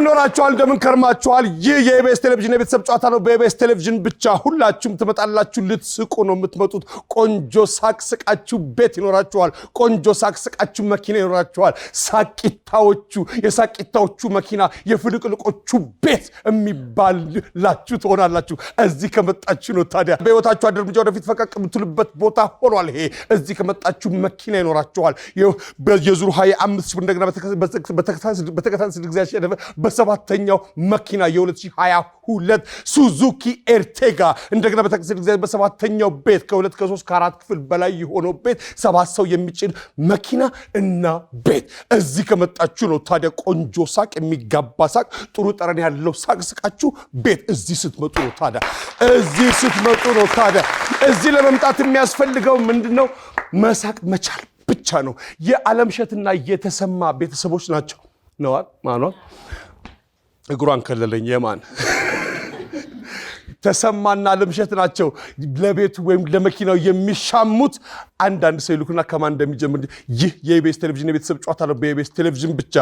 ኖራችኋል እንደምን ከርማችኋል ይህ የኢቢኤስ ቴሌቪዥን የቤተሰብ ጨዋታ ነው በኢቢኤስ ቴሌቪዥን ብቻ ሁላችሁም ትመጣላችሁ ልትስቁ ነው የምትመጡት ቆንጆ ሳቅስቃችሁ ቤት ይኖራችኋል ቆንጆ ሳቅስቃችሁ መኪና ይኖራችኋል የሳቂታዎቹ መኪና የፍልቅልቆቹ ቤት የሚባልላችሁ ትሆናላችሁ እዚህ ከመጣችሁ ነው ታዲያ በህይወታችሁ አድርምጃ ወደፊት ፈቀቅ የምትሉበት ቦታ ሆኗል ይሄ እዚህ ከመጣችሁ መኪና ይኖራችኋል የዙሩ 25 ሺህ እንደገና በተከታታይ ጊዜ ያሸነፈ በሰባተኛው መኪና የ2022 ሱዙኪ ኤርቴጋ እንደገና በተከታታይ ጊዜ በሰባተኛው ቤት ከ2 ከ3 ከ4 ክፍል በላይ የሆነው ቤት 7 ሰው የሚጭን መኪና እና ቤት እዚህ ከመጣችሁ ነው ታዲያ ቆንጆ ሳቅ የሚጋባ ሳቅ ጥሩ ጠረን ያለው ሳቅ ስቃችሁ ቤት እዚህ ስትመጡ ነው ታዲያ እዚህ ለመምጣት የሚያስፈልገው ምንድነው መሳቅ መቻል ብቻ ነው የዓለምሸትና የተሰማ ቤተሰቦች ናቸው ነዋል ማኗል እግሯን ከለለኝ የማን ተሰማና ዓለምሸት ናቸው ለቤቱ ወይም ለመኪናው የሚሻሙት አንዳንድ ሰው ይልኩና ከማን እንደሚጀምር ይህ የኢቢኤስ ቴሌቪዥን የቤተሰብ ጨዋታ ነው በኢቢኤስ ቴሌቪዥን ብቻ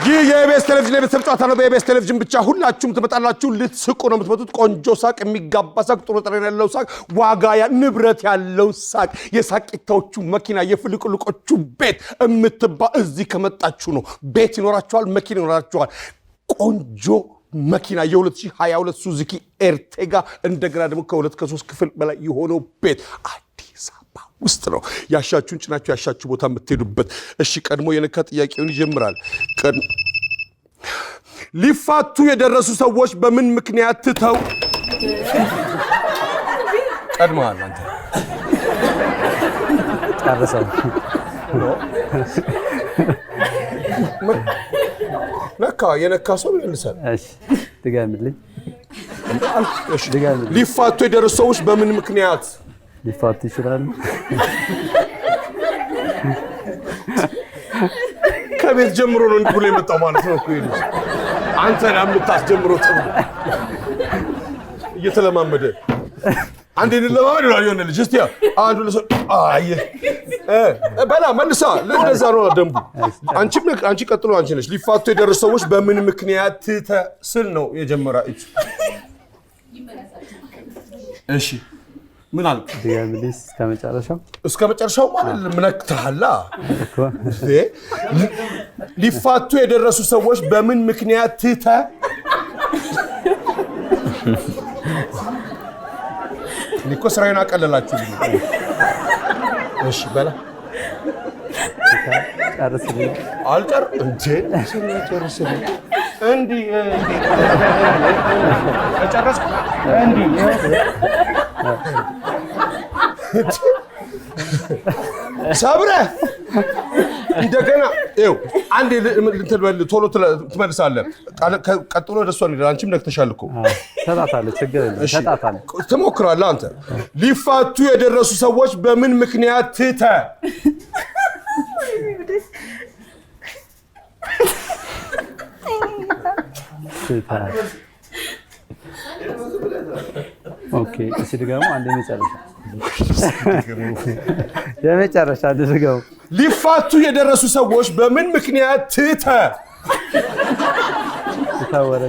ይህ የኢቢኤስ ቴሌቪዥን የቤተሰብ ጨዋታ ነው በኢቢኤስ ቴሌቪዥን ብቻ ሁላችሁም ትመጣላችሁ ልትስቁ ነው የምትመጡት ቆንጆ ሳቅ የሚጋባ ሳቅ ጥሩ ጠረን ያለው ሳቅ ዋጋ ንብረት ያለው ሳቅ የሳቂታዎቹ መኪና የፍልቅልቆቹ ቤት እዚህ ከመጣችሁ ነው ቤት ይኖራችኋል መኪና ይኖራችኋል ቆንጆ መኪና የ2022 ሱዙኪ ኤርቴጋ እንደገና ደግሞ ከ2 ከ3 ክፍል በላይ የሆነው ቤት አዲስ አበባ ውስጥ ነው ያሻችሁን ጭናችሁ ያሻችሁ ቦታ የምትሄዱበት እሺ ቀድሞ የነካ ጥያቄውን ይጀምራል ሊፋቱ የደረሱ ሰዎች በምን ምክንያት ትተው ቀድመዋል አንተ ጨርሰው የነካ ሰው ይልሳል እሺ ድጋምልኝ ሊፋቱ የደረሱ ሰዎች በምን ምክንያት ሊፋቱ ይችላሉ ከቤት ጀምሮ ነው እንዲህ ብሎ የመጣው ማለት ነው እኮ ይልሽ አንተ ለምታስጀምረው ተብሎ እየተለማመደ አንዴ ለማመድ ነው ያለው ልጅ እስቲ አንዱ ለሰው በላ መልሳ ለዛ ነው ደንቡ አንቺ ቀጥሎ አንቺ ነሽ ሊፋቱ የደረሱ ሰዎች በምን ምክንያት ትተስል ነው የጀመራ እሺ ምን አልክ ዲያብሊስ እስከ መጨረሻው ማለት ምንክታላ ሊፋቱ የደረሱ ሰዎች በምን ምክንያት ሊኮ ስራዬን አቀለላችሁ እሺ በላ ጨርስልኝ አልጨር እንዴ ጨርስልኝ እንዲ ጨረስኩ እንዲ ሰብረ እንደገና ይው አንዴ ቶሎ ትመልሳለህ ቀጥሎ ወደሷ ነው አንቺም ነክተሻል እኮ ተጣጣለች ችግር የለም ተጣጣለች ትሞክራለህ አንተ ሊፋቱ የደረሱ ሰዎች በምን ምክንያት ኦኬ እሺ ድጋሙ አንዴ የመጨረሻ ድጋሙ ሊፋቱ የደረሱ ሰዎች በምን ምክንያት ታወረ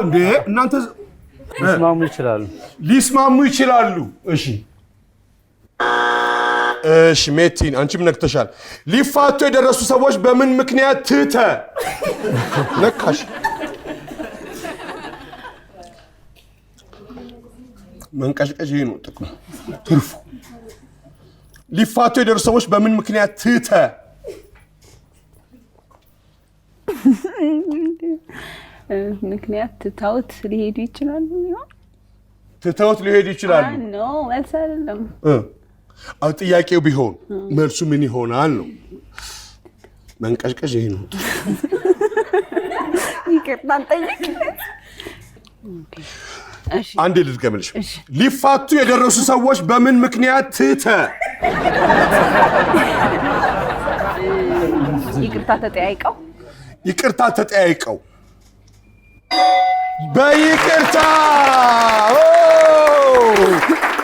እንዴ እናንተ ሊስማሙ ይችላሉ እሺ ሜቲን አንቺም ነክተሻል ሊፋቱ የደረሱ ሰዎች በምን ምክንያት ነካሽ መንቀሽቀሽ ይሄ ነው ጥቅሙ ትርፉ ሊፋቱ የደረሱ ሰዎች በምን ምክንያት ምክንያት ትተውት ሊሄዱ ይችላሉ ኖ መልስ አይደለም አው ጥያቄው ቢሆን መልሱ ምን ይሆናል ነው መንቀሽቀሽ ይሄ ነው ይቅርታን ጠይቅ እሺ አንዴ ልድገምልሽ ሊፋቱ የደረሱ ሰዎች በምን ምክንያት ይቅርታ ተጠያይቀው በይቅርታ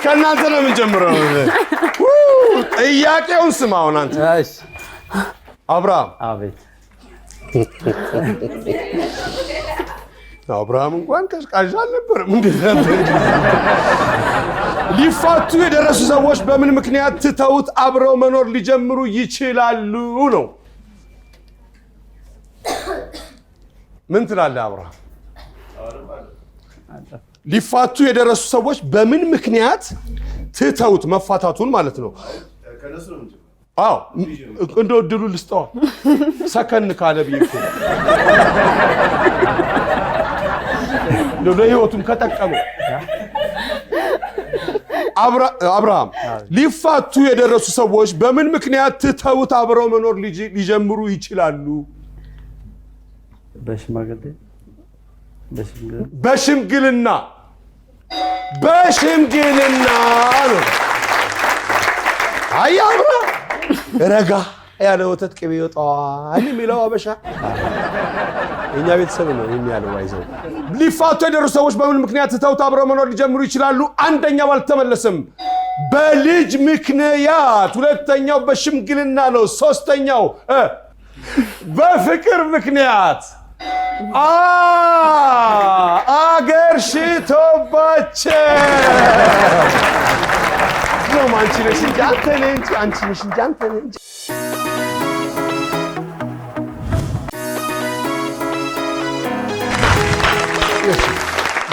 ከእናንተ ነው የምንጀምረው። ጥያቄውን ስማውን አንተ። እሺ አብርሃም አቤት አብርሃም እንኳን ቀሽቃዣ አልነበረም። ሊፋቱ የደረሱ ሰዎች በምን ምክንያት ትተውት አብረው መኖር ሊጀምሩ ይችላሉ ነው። ምን ትላለህ አብርሃም? ሊፋቱ የደረሱ ሰዎች በምን ምክንያት ትተውት መፋታቱን ማለት ነው። አዎ እንደው ድሉ ልስጠው ሰከን ካለ ቢይኩ ለህይወቱም ከጠቀመው አብርሃም ሊፋቱ የደረሱ ሰዎች በምን ምክንያት ትተውት አብረው መኖር ሊጀምሩ ይችላሉ? በሽምግልና ነው። አይ አብርሃም ረጋ ያለ ወተት ቅቤ ይወጣዋል የሚለው አበሻ የኛ ቤተሰብ ነው የሚያለው። አይዘው ሊፋቱ የደረሱ ሰዎች በምን ምክንያት ትተውት አብረው መኖር ሊጀምሩ ይችላሉ? አንደኛው አልተመለሰም፣ በልጅ ምክንያት። ሁለተኛው በሽምግልና ነው። ሶስተኛው በፍቅር ምክንያት። አገር ሽቶባቸው ነው። አንቺ ነሽ እንጂ አንተ ነህ እንጂ አንቺ ነሽ እንጂ አንተ ነህ እንጂ።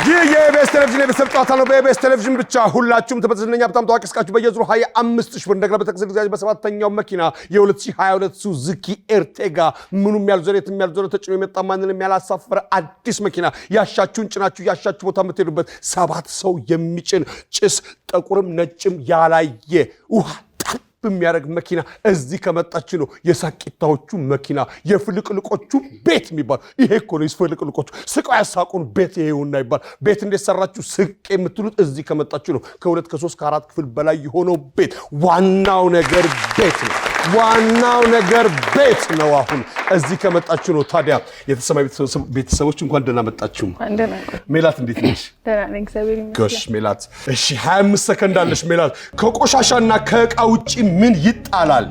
ይህ የኢቢኤስ ቴሌቪዥን የቤተሰብ ጨዋታ ነው። በኢቢኤስ ቴሌቪዥን ብቻ ሁላችሁም ተበዝነኛ በጣም ታዋቂ እስካችሁ በየዙሩ 25,000 ብር እንደገና በተከሰተ ጊዜ በሰባተኛው መኪና የ2022 ሱዙኪ ኤርቴጋ ምኑም ያልዞረ የትም ያልዞረ ተጭኖ የመጣ ማንንም ያላሳፈረ አዲስ መኪና ያሻችሁን ጭናችሁ ያሻችሁ ቦታ የምትሄዱበት 7 ሰው የሚጭን ጭስ ጥቁርም ነጭም ያላየ ውሃ የሚያደርግ መኪና እዚህ ከመጣች ነው። የሳቂታዎቹ መኪና የፍልቅልቆቹ ቤት የሚባል ይሄ እኮ ነው። የፍልቅልቆቹ ስቃ ያሳቁን ቤት ይሄውና ይባል። ቤት እንዴት ሰራችሁ ስቅ የምትሉት እዚህ ከመጣች ነው። ከ2 ከ3 ከ4 ክፍል በላይ የሆነው ቤት ዋናው ነገር ቤት ነው። ዋናው ነገር ቤት ነው። አሁን እዚህ ከመጣችሁ ነው። ታዲያ የተሰማይ ቤተሰቦች እንኳን ደህና መጣችሁ። ሜላት እንዴት ነሽ? ደህና ነኝ እግዚአብሔር ይመስገን። ጎሽ ሜላት፣ እሺ 25 ሰከንድ አለሽ ሜላት። ከቆሻሻና ከዕቃ ውጪ ምን ይጣላል?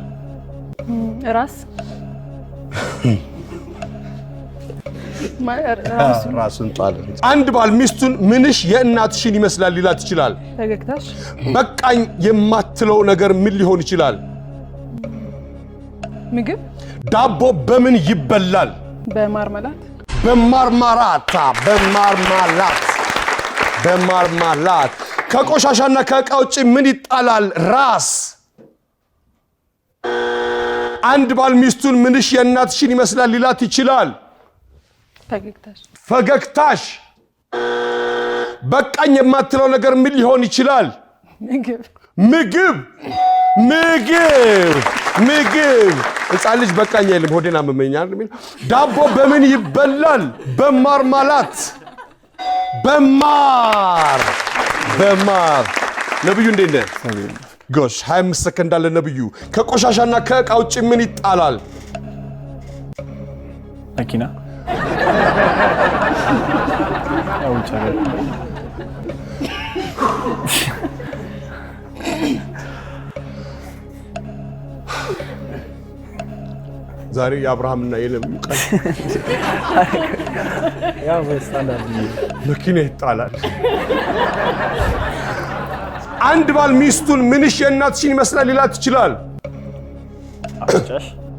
ራስ ራስን ጣል። አንድ ባል ሚስቱን ምንሽ የእናትሽን ይመስላል ሊላት ይችላል? ፈገግታሽ። በቃኝ የማትለው ነገር ምን ሊሆን ይችላል? ምግብ። ዳቦ በምን ይበላል? በማርማላት። በማርማላት። ከቆሻሻና ከዕቃ ውጪ ምን ይጣላል? ራስ። አንድ ባል ሚስቱን ምንሽ የእናትሽን ይመስላል ሊላት ይችላል? ፈገግታሽ። በቃኝ የማትለው ነገር ምን ሊሆን ይችላል? ምግብ። ሕፃን ልጅ በቃኝ አይልም፣ ሆዴን አመመኛል የሚል። ዳቦ በምን ይበላል? በማርማላት። ነብዩ እንዴት ነህ? ጎሽ 25 ሰከንድ አለ ነብዩ። ከቆሻሻና ከዕቃ ውጪ ምን ይጣላል? መኪና። ዛሬ የአብርሃምና የነብዩ ቀን። መኪና ይጣላል። አንድ ባል ሚስቱን ምንሽ የእናትሽን ይመስላል ሊላት ይችላል?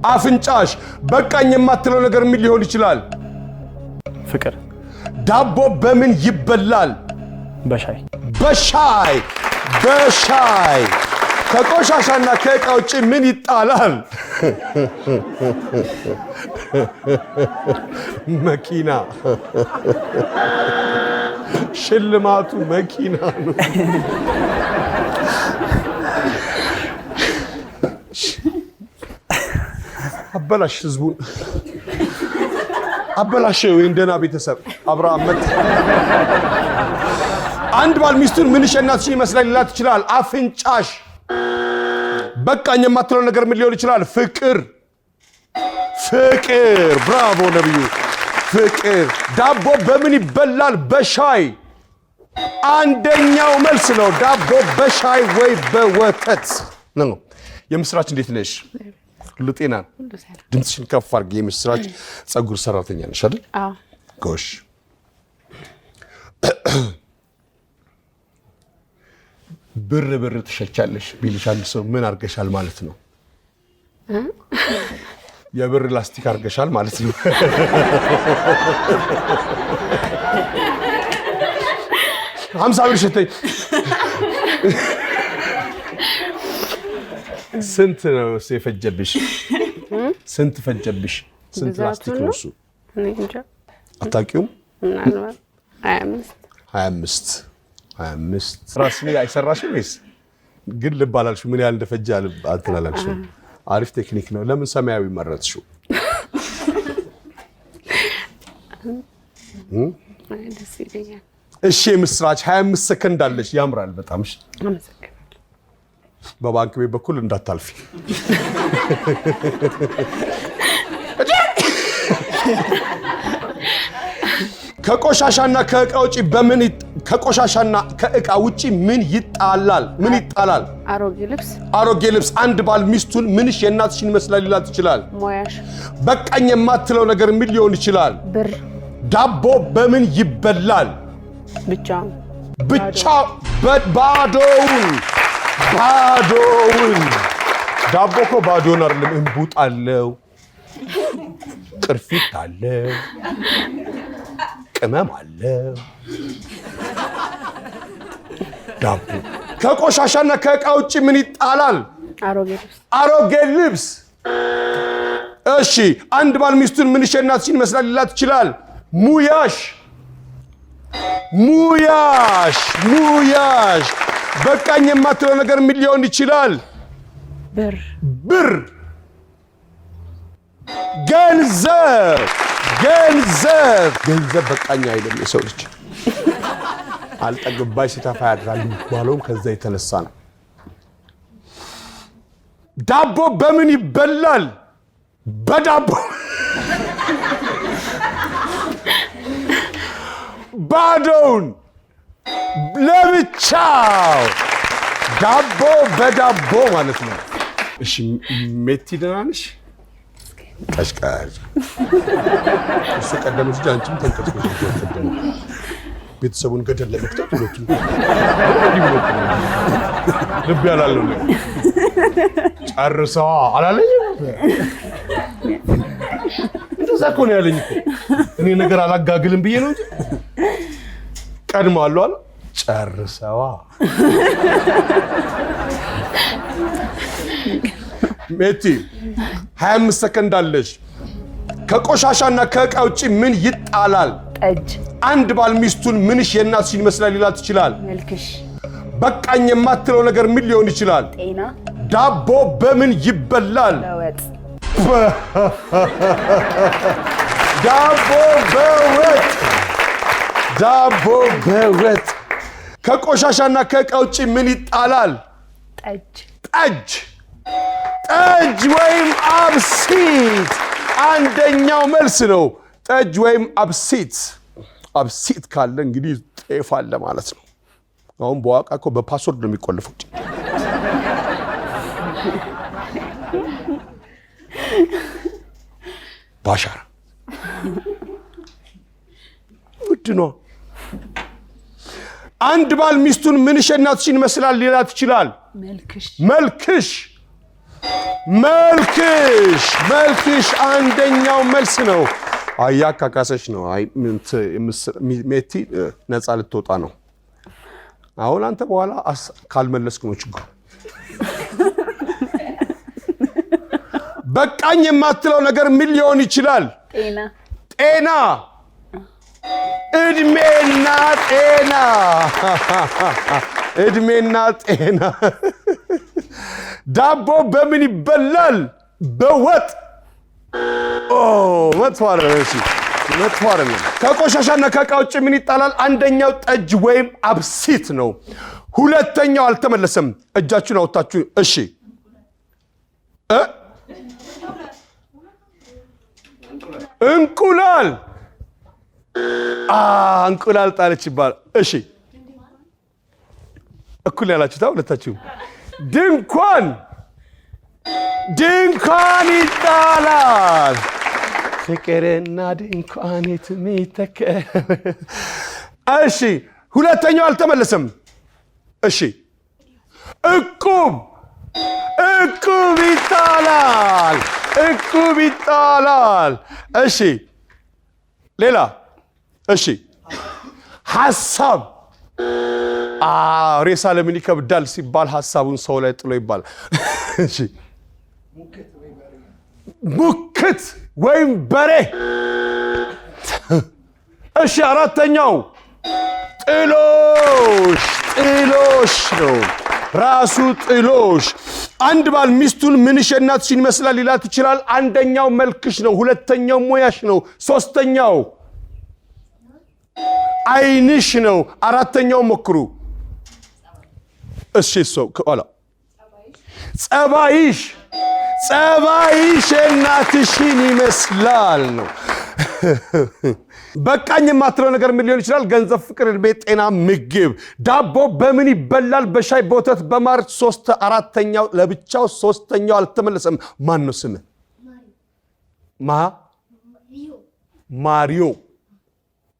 አፍንጫሽ። በቃኝ የማትለው ነገር ምን ሊሆን ይችላል? ፍቅር። ዳቦ በምን ይበላል? በሻይ። ከቆሻሻና ከዕቃ ውጪ ምን ይጣላል? መኪና። ሽልማቱ መኪና ነው። አበላሽ ህዝቡን አበላሽ። ወይ እንደና ቤተሰብ አብርሃም መጣ። አንድ ባል ሚስቱን ምንሽ የእናትሽን ይመስላል ሊላት ይችላል? አፍንጫሽ። በቃኝ የማትለው ነገር ምን ሊሆን ይችላል? ፍቅር። ብራቮ ነብዩ። ፍቅር። ዳቦ በምን ይበላል? በሻይ። አንደኛው መልስ ነው። ዳቦ በሻይ ወይ በወተት ነው። የምስራች እንዴት ነሽ? ሁሉ ጤና? ድምፅሽን ከፍ አድርጊ። የምስራች ፀጉር ሰራተኛ ነሽ አይደል? አዎ። ጎሽ። ብር ትሸቻለሽ ቢልሽ አንድ ሰው ምን አድርገሻል ማለት ነው? የብር ላስቲክ አድርገሻል ማለት ነው። ሀምሳ ብር ሸተኝ። ስንት ነው የፈጀብሽ? ስንት ፈጀብሽ? ስንት ላስቲክ ነው እሱ? አታውቂውም? 25 ራስ ላይ አይሰራሽም ወይስ ግን ልብ አላልሽው? ምን ያህል እንደፈጀ አልተላላልሽው? አሪፍ ቴክኒክ ነው። ለምን ሰማያዊ መረጥሽው? እሺ የምስራች 25 ሰከንድ አለሽ። ያምራል በጣም። እሺ በባንክ ቤት በኩል እንዳታልፊ። ከቆሻሻና ከእቃ ውጪ ከቆሻሻና ከእቃ ውጪ ምን ይጣላል? ምን ይጣላል? አሮጌ ልብስ። አንድ ባል ሚስቱን ምንሽ የእናትሽን ይመስላል ሊላት ይችላል። ሞያሽ። በቃኝ የማትለው ነገር ምን ሊሆን ይችላል? ብር። ዳቦ በምን ይበላል? ብቻ ባዶውን። ዳቦ እኮ ባዶውን አይደለም። እንቡጥ አለው፣ ቅርፊት አለው፣ ቅመም አለው። ዳቦ። ከቆሻሻና ከእቃ ውጪ ምን ይጣላል? አሮጌ ልብስ። እሺ አንድ ባል ሚስቱን ምንሽ የእናትሽን ይመስላል ሊላት ይችላል። ሙያሽ። በቃኝ የማትለው ነገር ምን ሊሆን ይችላል? ብር። ገንዘብ በቃኝ አይልም የሰው ልጅ። አልጠግባይ ሲተፋ ያድራል የሚባለውም ከዛ የተነሳ ነው። ዳቦ በምን ይበላል? በዳቦ። ባዶውን ለብቻው። ዳቦ በዳቦ ማለት ነው። እሺ ሜቲ ደህና ነሽ? ቀሽቀሽ እሱ ቀደም እንጂ አንቺም ተንቀጥቅሽ ተደረገ። ቤተሰቡን ገደል ለመክተት ሁለቱም ልብ ያላለው ነው። ጨርሰዋ አላለኝም። እንደዛ እኮ ነው ያለኝ እኮ። እኔ ነገር አላጋግልም ብዬ ነው እንጂ ቀድማለሁ አለ። ጨርሰዋ። ሜቲ 25 ሰከንድ አለሽ። ከቆሻሻና ከእቃ ውጪ ምን ይጣላል? ጠጅ። አንድ ባል ሚስቱን ምንሽ የእናትሽን ይመስላል ሊላት ይችላል። መልክሽ። በቃኝ የማትለው ነገር ምን ሊሆን ይችላል? ጤና። ዳቦ በምን ይበላል? በወጥ። ዳቦ በወጥ። ከቆሻሻና ከእቃ ውጪ ምን ይጣላል? ጠጅ ወይም አብሲት። አንደኛው መልስ ነው። ጠጅ ወይም አብሲት። አብሲት ካለ እንግዲህ ጤፍ አለ ማለት ነው። አሁን በዋቃ እኮ በፓስወርድ ነው የሚቆልፈው። ባሻራ ውድ ነው። አንድ ባል ሚስቱን ምንሽ የእናትሽን ይመስላል ሊላት ይችላል። መልክሽ አንደኛው መልስ ነው። አያካካሰሽ ነው። አይ ሜቲ ነፃ ልትወጣ ነው። አሁን አንተ በኋላ ካልመለስክ ነው ችግሩ። በቃኝ የማትለው ነገር ምን ሊሆን ይችላል? ጤና። እድሜና ጤና። ዳቦ በምን ይበላል? በወጥ። መጥፎ አይደለም። ከቆሻሻና ከእቃ ውጭ ምን ይጣላል? አንደኛው ጠጅ ወይም አብሲት ነው። ሁለተኛው አልተመለሰም። እጃችሁን አውጣችሁ። እሺ እንቁላል ጣለች ይባላል። እሺ እኩል ያላችሁ ሁለታችሁ ድንኳን ይጣላል ፍቅርና ድንኳን የትሚተከ እሺ ሁለተኛው አልተመለሰም እሺ እቁብ ይጣላል እሺ ሌላ እሺ ሐሳብ ሬሳ ለምን ይከብዳል ሲባል ሐሳቡን ሰው ላይ ጥሎ ይባላል እሺ ሙክት ወይም በሬ እሺ አራተኛው ጥሎሽ ነው ራሱ ጥሎሽ አንድ ባል ሚስቱን ምንሽ እናትሽን ይመስላል ሊላት ይችላል አንደኛው መልክሽ ነው ሁለተኛው ሞያሽ ነው ሶስተኛው አይንሽ ነው አራተኛው ሞክሩ እሺ ሰው ከኋላ ጸባይሽ እናትሽን ይመስላል ነው በቃኝ የማትለው ነገር ምን ሊሆን ይችላል ገንዘብ ፍቅር እድሜ ጤና ምግብ ዳቦ በምን ይበላል በሻይ በወተት በማር አራተኛው ለብቻው ሶስተኛው አልተመለሰም ማን ነው ስም ማሪዮ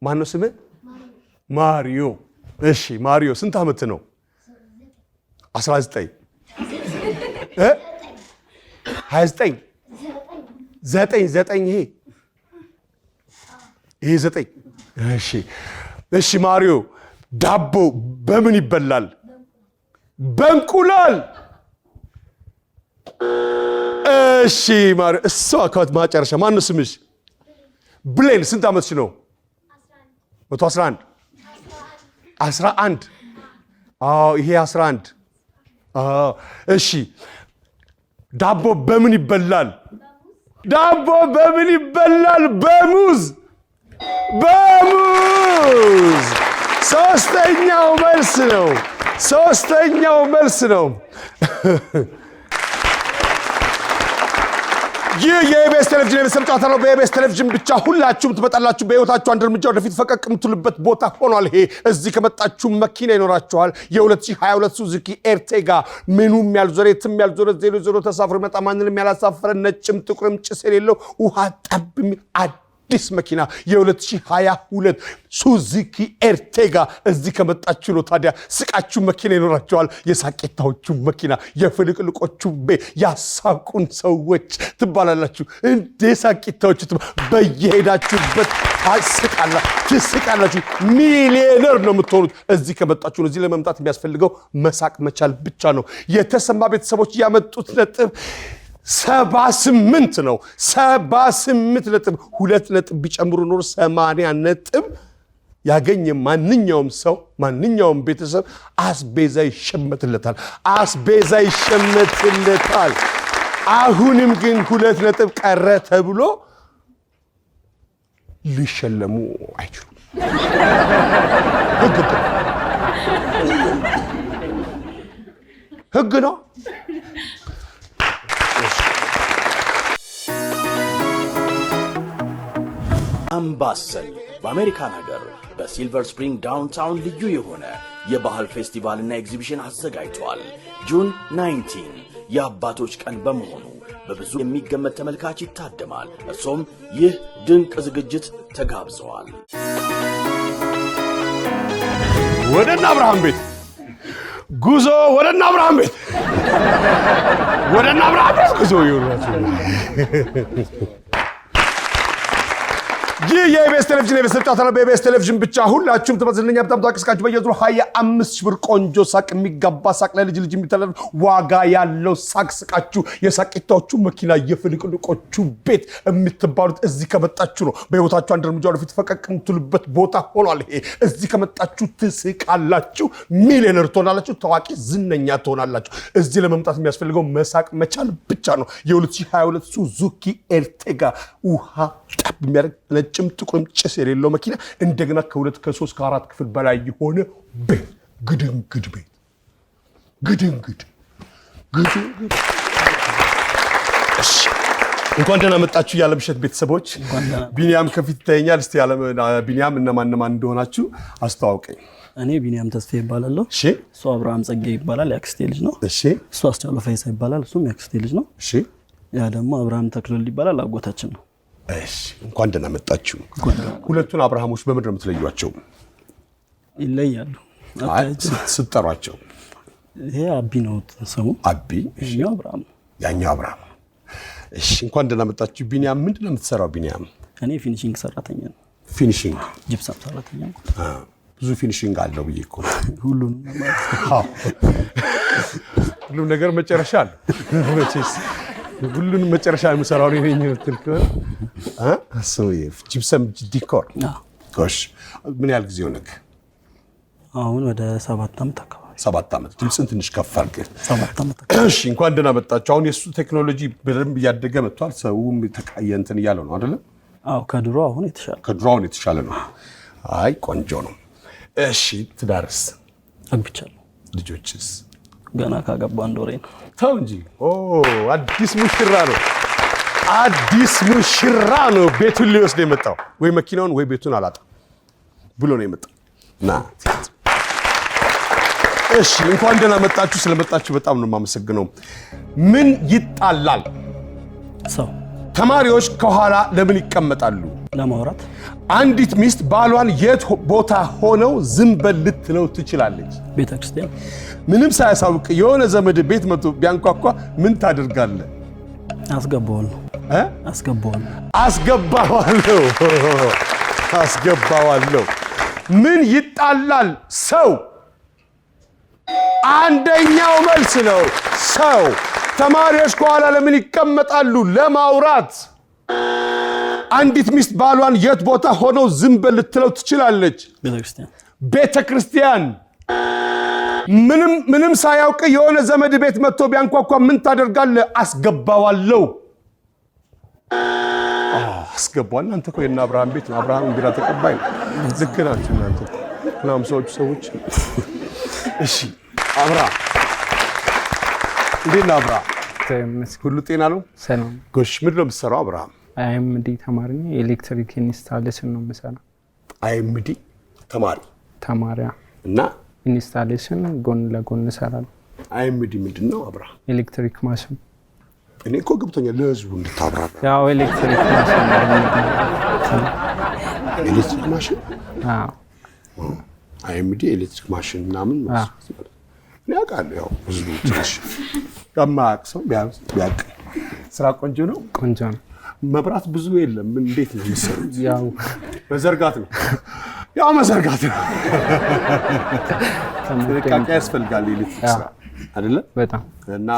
ማን ነው ስም ማሪዮ እሺ ማሪዮ ስንት ዓመት ነው 19 29 ይሄ 9 እሺ ማሪዮ ዳቦ በምን ይበላል በእንቁላል እሺ ማሪዮ እሷ አካውት ማጨረሻ ማን ነው ስምሽ ብሌን ስንት ዓመትሽ ነው 11 ይሄ 11 እሺ ዳቦ በምን ይበላል በሙዝ ሶስተኛው መልስ ነው ይህ የኢቢኤስ ቴሌቪዥን የቤተሰብ ጨዋታ ነው በኢቢኤስ ቴሌቪዥን ብቻ ሁላችሁም ትመጣላችሁ በህይወታችሁ አንድ እርምጃ ወደፊት ፈቀቅ የምትሉበት ቦታ ሆኗል ይሄ እዚህ ከመጣችሁ መኪና ይኖራችኋል የ2022 ሱዙኪ ኤርቴጋ ምኑም ያልዞረ የትም ያልዞረ 00 ተሳፍሮ መጣ ማንንም ያላሳፈረ ነጭም ጥቁርም ጭስ የሌለው ውሃ ጠብ የሚል አዲስ መኪና የ2022 ሱዙኪ ኤርቴጋ እዚህ ከመጣችሁ ነው ታዲያ ስቃችሁ መኪና ይኖራችኋል የሳቄታዎቹ መኪና የፍልቅልቆቹ ያሳቁን ሰዎች ትባላላችሁ እንደ ሳቄታዎቹ በየሄዳችሁበት ትስቃላችሁ ሚሊዮነር ነው የምትሆኑት እዚህ ከመጣችሁ ነው እዚህ ለመምጣት የሚያስፈልገው መሳቅ መቻል ብቻ ነው የተሰማ ቤተሰቦች ያመጡት ነጥብ 78 ነው 78 ነጥብ 2 ነጥብ ቢጨምሩ ኖር 80 ነጥብ ያገኘ ማንኛውም ሰው ማንኛውም ቤተሰብ አስቤዛ ይሸመትለታል አሁንም ግን 2 ነጥብ ቀረ ተብሎ ሊሸለሙ አይችሉም ህግ ነው አምባሰል በአሜሪካን ሀገር በሲልቨር ስፕሪንግ ዳውንታውን ልዩ የሆነ የባህል ፌስቲቫልና ኤግዚቢሽን አዘጋጅቷል። ጁን 19 የአባቶች ቀን በመሆኑ በብዙ የሚገመት ተመልካች ይታደማል። እርሶም ይህ ድንቅ ዝግጅት ተጋብዘዋል። ወደና አብርሃም ቤት ጉዞ ወደና አብርሃም ቤት ጉዞ ይወራችሁ ይህ የኢቢኤስ ቴሌቪዥን የቤተሰብ ጨዋታ ነው በኢቢኤስ ቴሌቪዥን ብቻ ሁላችሁም ትመዝልኛ በጣም ታውቃላችሁ በየዙሩ 25 ሺህ ብር ቆንጆ ሳቅ የሚጋባ ሳቅ ለልጅ የሚተላለፍ ዋጋ ያለው ሳቅ ስቃችሁ የሳቂታዎቹ መኪና የፍልቅልቆቹ ቤት የምትባሉት እዚህ ከመጣችሁ ነው በህይወታችሁ አንድ እርምጃ ወደፊት ፈቀቅ የምትሉበት ቦታ ሆኗል ይሄ እዚህ ከመጣችሁ ትስቃላችሁ ሚሊዮነር ትሆናላችሁ ታዋቂ ዝነኛ ትሆናላችሁ እዚህ ለመምጣት የሚያስፈልገው መሳቅ መቻል ብቻ ነው የ2022 ሱዙኪ ኤርቴጋ ውሃ ጠብ የሚያደርግ ነጭም ጥቁርም ጭስ የሌለው መኪና እንደገና ከ2 ከ3 ከ4 ክፍል በላይ የሆነ ቤት ግድንግድ ቤት ግድንግድ እንኳን ደህና መጣችሁ ያለምሸት ቤተሰቦች። ቢኒያም ከፊት ይታየኛል። እስቲ ቢኒያም እነማን እንደሆናችሁ አስተዋውቀኝ። እኔ ቢኒያም ተስፋ ይባላል። እሺ። እሱ አብርሃም ጸጋዬ ይባላል፣ ያክስቴ ልጅ ነው። እሺ። እሱ አስቻለው ፈይሳ ይባላል፣ እሱም ያክስቴ ልጅ ነው። እሺ። ያ ደግሞ አብርሃም ተክሎል ይባላል፣ አጎታችን ነው። እሺ። እንኳን ደህና መጣችሁ። ሁለቱን አብርሃሞች በምንድን ነው የምትለዩዋቸው? ይለያሉ ስትጠሯቸው። ይሄ አቢ ነው ስሙ፣ አቢ። ያኛው አብርሃም፣ ያኛው አብርሃም። እሺ። እንኳን ደህና መጣችሁ። ቢኒያም ምንድን ነው የምትሰራው? ቢኒያም እኔ ፊኒሺንግ ሰራተኛ ነኝ። ፊኒሺንግ ጂፕሰም ሰራተኛ ነኝ። ብዙ ፊኒሺንግ አለው ብዬ እኮ ሁሉንም ሁሉም ነገር መጨረሻ አለ። መቼስ ሁሉንም መጨረሻ የምሰራው እኔ ነኝ የምትል ከሆነ ጂፕሰም ዲኮር። ጎሽ። ምን ያህል ጊዜ ሆነህ? አሁን ወደ 7 ዓመት አካባቢ። 7 ዓመት። ድምፅን ትንሽ ከፍ አድርገህ። 7 ዓመት። እሺ። እንኳን ደህና መጣችሁ። አሁን የእሱ ቴክኖሎጂ በደንብ እያደገ መጥቷል። ሰውም ተቃየ እንትን እያለ ነው አይደለም? አዎ፣ ከድሮ አሁን የተሻለ ነው። አይ ቆንጆ ነው። እሺ። ትዳርስ? አግብቻለሁ። ልጆችስ? ገና ካገባ 1 ወሬ ነው። ተው እንጂ። አዲስ ሙሽራ ነው። አዲስ ሙሽራ ነው። ቤቱን ሊወስድ የመጣው ወይ መኪናውን ወይ ቤቱን አላጣም ብሎ ነው የመጣው። ና። እሺ። እንኳን ደህና መጣችሁ። ስለመጣችሁ በጣም ነው የማመሰግነው። ምን ይጣላል? ሰው። ተማሪዎች ከኋላ ለምን ይቀመጣሉ? ለማውራት። አንዲት ሚስት ባሏን የት ቦታ ሆነው ዝም በል ልትለው ትችላለች? ቤተክርስቲያን። ምንም ሳያሳውቅ የሆነ ዘመድ ቤት መጥቶ ቢያንኳኳ ምን ታደርጋለህ? አስገባዋለሁ። ምን ይጣላል? ሰው። አንደኛው መልስ ነው ሰው። ተማሪዎች ከኋላ ለምን ይቀመጣሉ? ለማውራት። አንዲት ሚስት ባሏን የት ቦታ ሆነው ዝም በል ልትለው ትችላለች? ቤተክርስቲያን። ምንም ሳያውቅ የሆነ ዘመድ ቤት መጥቶ ቢያንኳኳ ምን ታደርጋለህ? አስገባዋለሁ። አስገባው። እናንተ እኮ የእነ አብርሃም ቤት ነው። አብርሃም እንግዳ ተቀባይ ነው። ልክ ናችሁ እናንተ ሰዎች። እሺ። አብርሃም እንዴት ነህ? አብርሃም ሁሉ ጤና ነው? ሰላም። ጎሽ። ምንድን ነው የምትሰራው አብርሃም? አይኤምዲ ተማሪ ነኝ። ኤሌክትሪክ ኢንስታሌሽን ነው የምሰራው። አይኤምዲ ተማሪ እና ኢንስታሌሽን ጎን ለጎን እሰራለሁ። አይኤምዲ ምንድን ነው አብርሃም? ኤሌክትሪክ ማሽን። እኔ እኮ ገብቶኛል። ለህዝቡ እንድታብራራ። ያው ኤሌክትሪክ ማሽን ኤሌክትሪክ ማሽን። አይኤምዲ ኤሌክትሪክ ማሽን ምናምን ማለት እኔ አውቃለሁ። ያው ህዝቡ ትንሽ ከማያውቅ ሰው ቢያውቅ ስራ ቆንጆ ነው። መብራት ብዙ የለም። እንዴት ነው የሚሰሩት? ያው መዘርጋት ነው። ጥንቃቄ ያስፈልጋል ኤሌክትሪክ ስራ አይደለ? በጣም። እና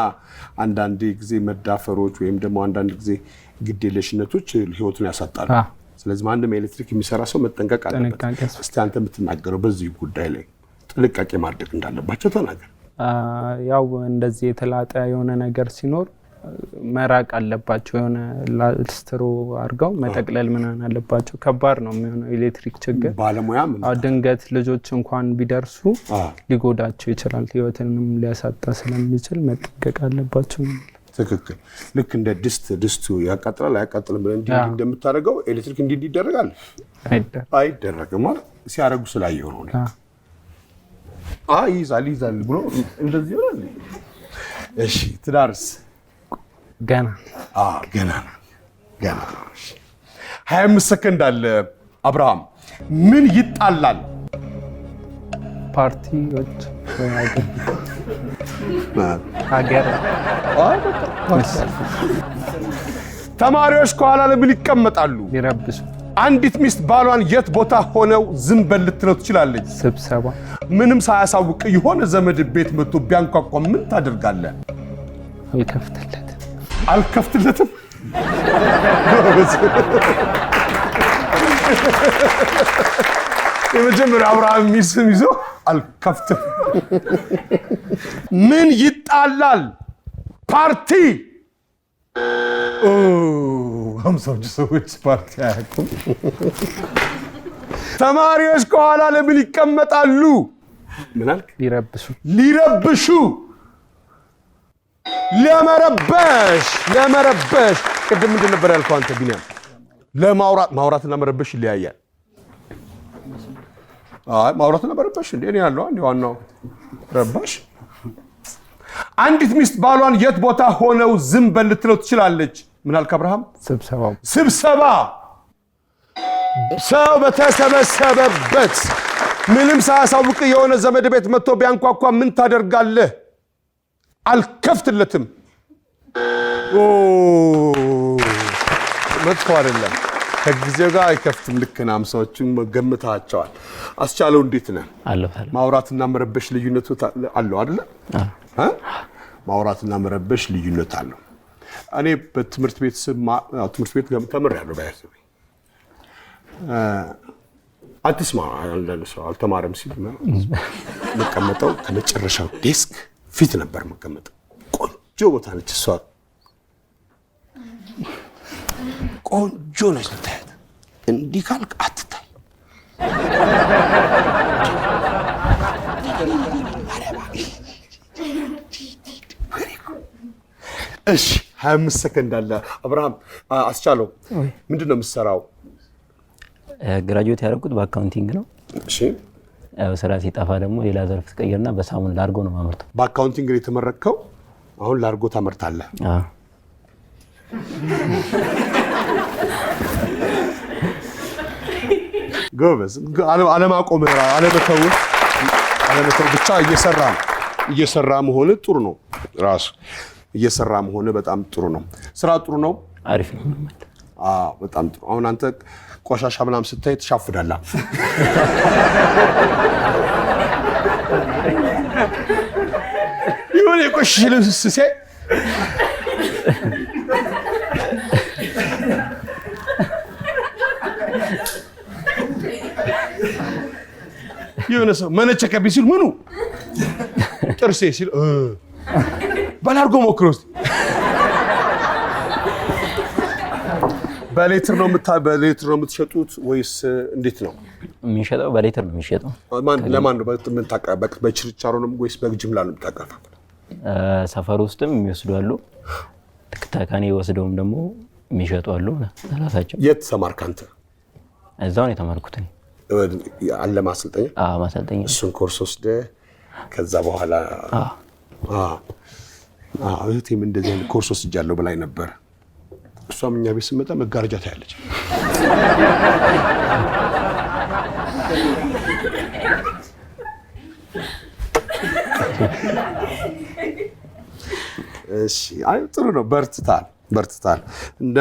አንዳንድ ጊዜ መዳፈሮች ወይም ደግሞ አንዳንድ ጊዜ ግዴለሽነቶች ህይወቱን ያሳጣሉ። ስለዚህ ማንም ኤሌክትሪክ የሚሰራ ሰው መጠንቀቅ አለበት። እስቲ አንተ የምትናገረው በዚህ ጉዳይ ላይ ጥንቃቄ ማድረግ እንዳለባቸው ተናገር። ያው እንደዚህ የተላጠ የሆነ ነገር ሲኖር መራቅ አለባቸው። የሆነ ላስትሮ አድርገው መጠቅለል ምናምን አለባቸው። ከባድ ነው የሚሆነው ኤሌክትሪክ ችግር። ባለሙያም ድንገት ልጆች እንኳን ቢደርሱ ሊጎዳቸው ይችላል። ህይወትንም ሊያሳጣ ስለሚችል መጠንቀቅ አለባቸው። ትክክል። ልክ እንደ ድስቱ ያቃጥላል አያቃጥልም ብለን እንደምታደርገው ኤሌክትሪክ ይደረጋል አይደረግም ማለት ሲያደርጉ ስላየው ነው። ይይዛል ብሎ እንደዚህ ይሆናል። እሺ። ትዳርስ? ገና 25 ሰከንድ አለ። አብርሃም ምን ይጣላል? ፓርቲዎች ሀገር። ተማሪዎች ከኋላ ለምን ይቀመጣሉ? ይረብሱ። አንዲት ሚስት ባሏን የት ቦታ ሆነው ዝም በል ልትለው ትችላለች? ስብሰባ። ምንም ሳያሳውቅ የሆነ ዘመድ ቤት መጥቶ ቢያንኳኳ ምን ታደርጋለህ? አልከፍትለትም። የመጀመሪያ አብርሃም ሚስም ይዞ አልከፍትም። ምን ይጣላል? ፓርቲ። ሃምሳዎቹ ሰዎች ፓርቲ አያውቁም። ተማሪዎች ከኋላ ለምን ይቀመጣሉ? ምን አልክ? ሊረብሹ። ለመረበሽ ቅድም ምንድን ነበር ያልከው አንተ ቢኒያም? ማውራትና መረበሽ ይለያያል። አይ ማውራትና መረበሽ እንዴ እኔ ያለው አንዴ ዋናው ረባሽ። አንዲት ሚስት ባሏን የት ቦታ ሆነው ዝም በል ልትለው ትችላለች? ምን አልክ አብርሃም? ስብሰባ ሰው በተሰበሰበበት ምንም ሳያሳውቅ የሆነ ዘመድ ቤት መጥቶ ቢያንኳኳ ምን ታደርጋለህ? አልከፍትለትም። መጥፎ አይደለም። ከጊዜው ጋር አይከፍትም። ልክ ነህ። አምሳዎቹን ገምታቸዋል። አስቻለው እንዴት ነህ? ማውራትና መረበሽ ልዩነት አለው አይደለ? ማውራትና መረበሽ ልዩነት አለው። እኔ በትምህርት ቤት ተምሬያለሁ። ባይሰብ አትስማ አንዳንድ ሰው አልተማረም ሲል መቀመጠው ከመጨረሻው ዴስክ ፊት ነበር መቀመጠው። ቆንጆ ቦታ ነች እሷ። ቆንጆ ነች ልታያት። እንዲህ ካልክ አትታይ። እሺ 25 ሰከንድ አለ። አብርሃም አስቻለው ምንድን ነው የምትሰራው? ግራጁዌት ያደረኩት በአካውንቲንግ ነው። እሺ ስራ ሲጠፋ ደግሞ ሌላ ዘርፍ ትቀይርና በሳሙን ላርጎ ነው ማመርተው። በአካውንቲንግ ላይ የተመረከው አሁን ላርጎ ታመርታለህ? አዎ። ጎበዝ። አለማቆም አለመተው ብቻ እየሰራ መሆን ጥሩ ነው። ራሱ እየሰራ መሆን በጣም ጥሩ ነው። ስራ ጥሩ ነው። አሪፍ ነው። አዎ በጣም ጥሩ። አሁን አንተ ቆሻሻ ምናምን ስታይ ትሻፍዳለህ። ይሁን የቆሸሸ ልብስ ሲያይ የሆነ ሰው መነቸከብኝ ሲል ምኑ ጥርሴ ሲል ባላርጎ ሞክሮ እስቲ በሌትር ነው የምትሸጡት ወይስ እንዴት ነው የሚሸጠው? በሌትር ነው የሚሸጠው። ለማን ነው በችርቻሮ ነው ወይስ በጅምላ ነው የምታቀርቡት? ሰፈር ውስጥም የሚወስዱ አሉ፣ ከኔ ወስደውም ደግሞ የሚሸጡ አሉ። ራሳቸው። የት ተማርክ አንተ? እዛው ነው የተማርኩት እኔ። አለ ማሰልጠኛ? አዎ ማሰልጠኛ። እሱን ኮርስ ወስደህ ከዛ በኋላ እህቴም እንደዚህ አይነት ኮርስ ወስጃለሁ ብላኝ ነበር። እሷም እኛ ቤት ስመጣ መጋረጃ ታያለች። እሺ አይ ጥሩ ነው። በርትታል። እና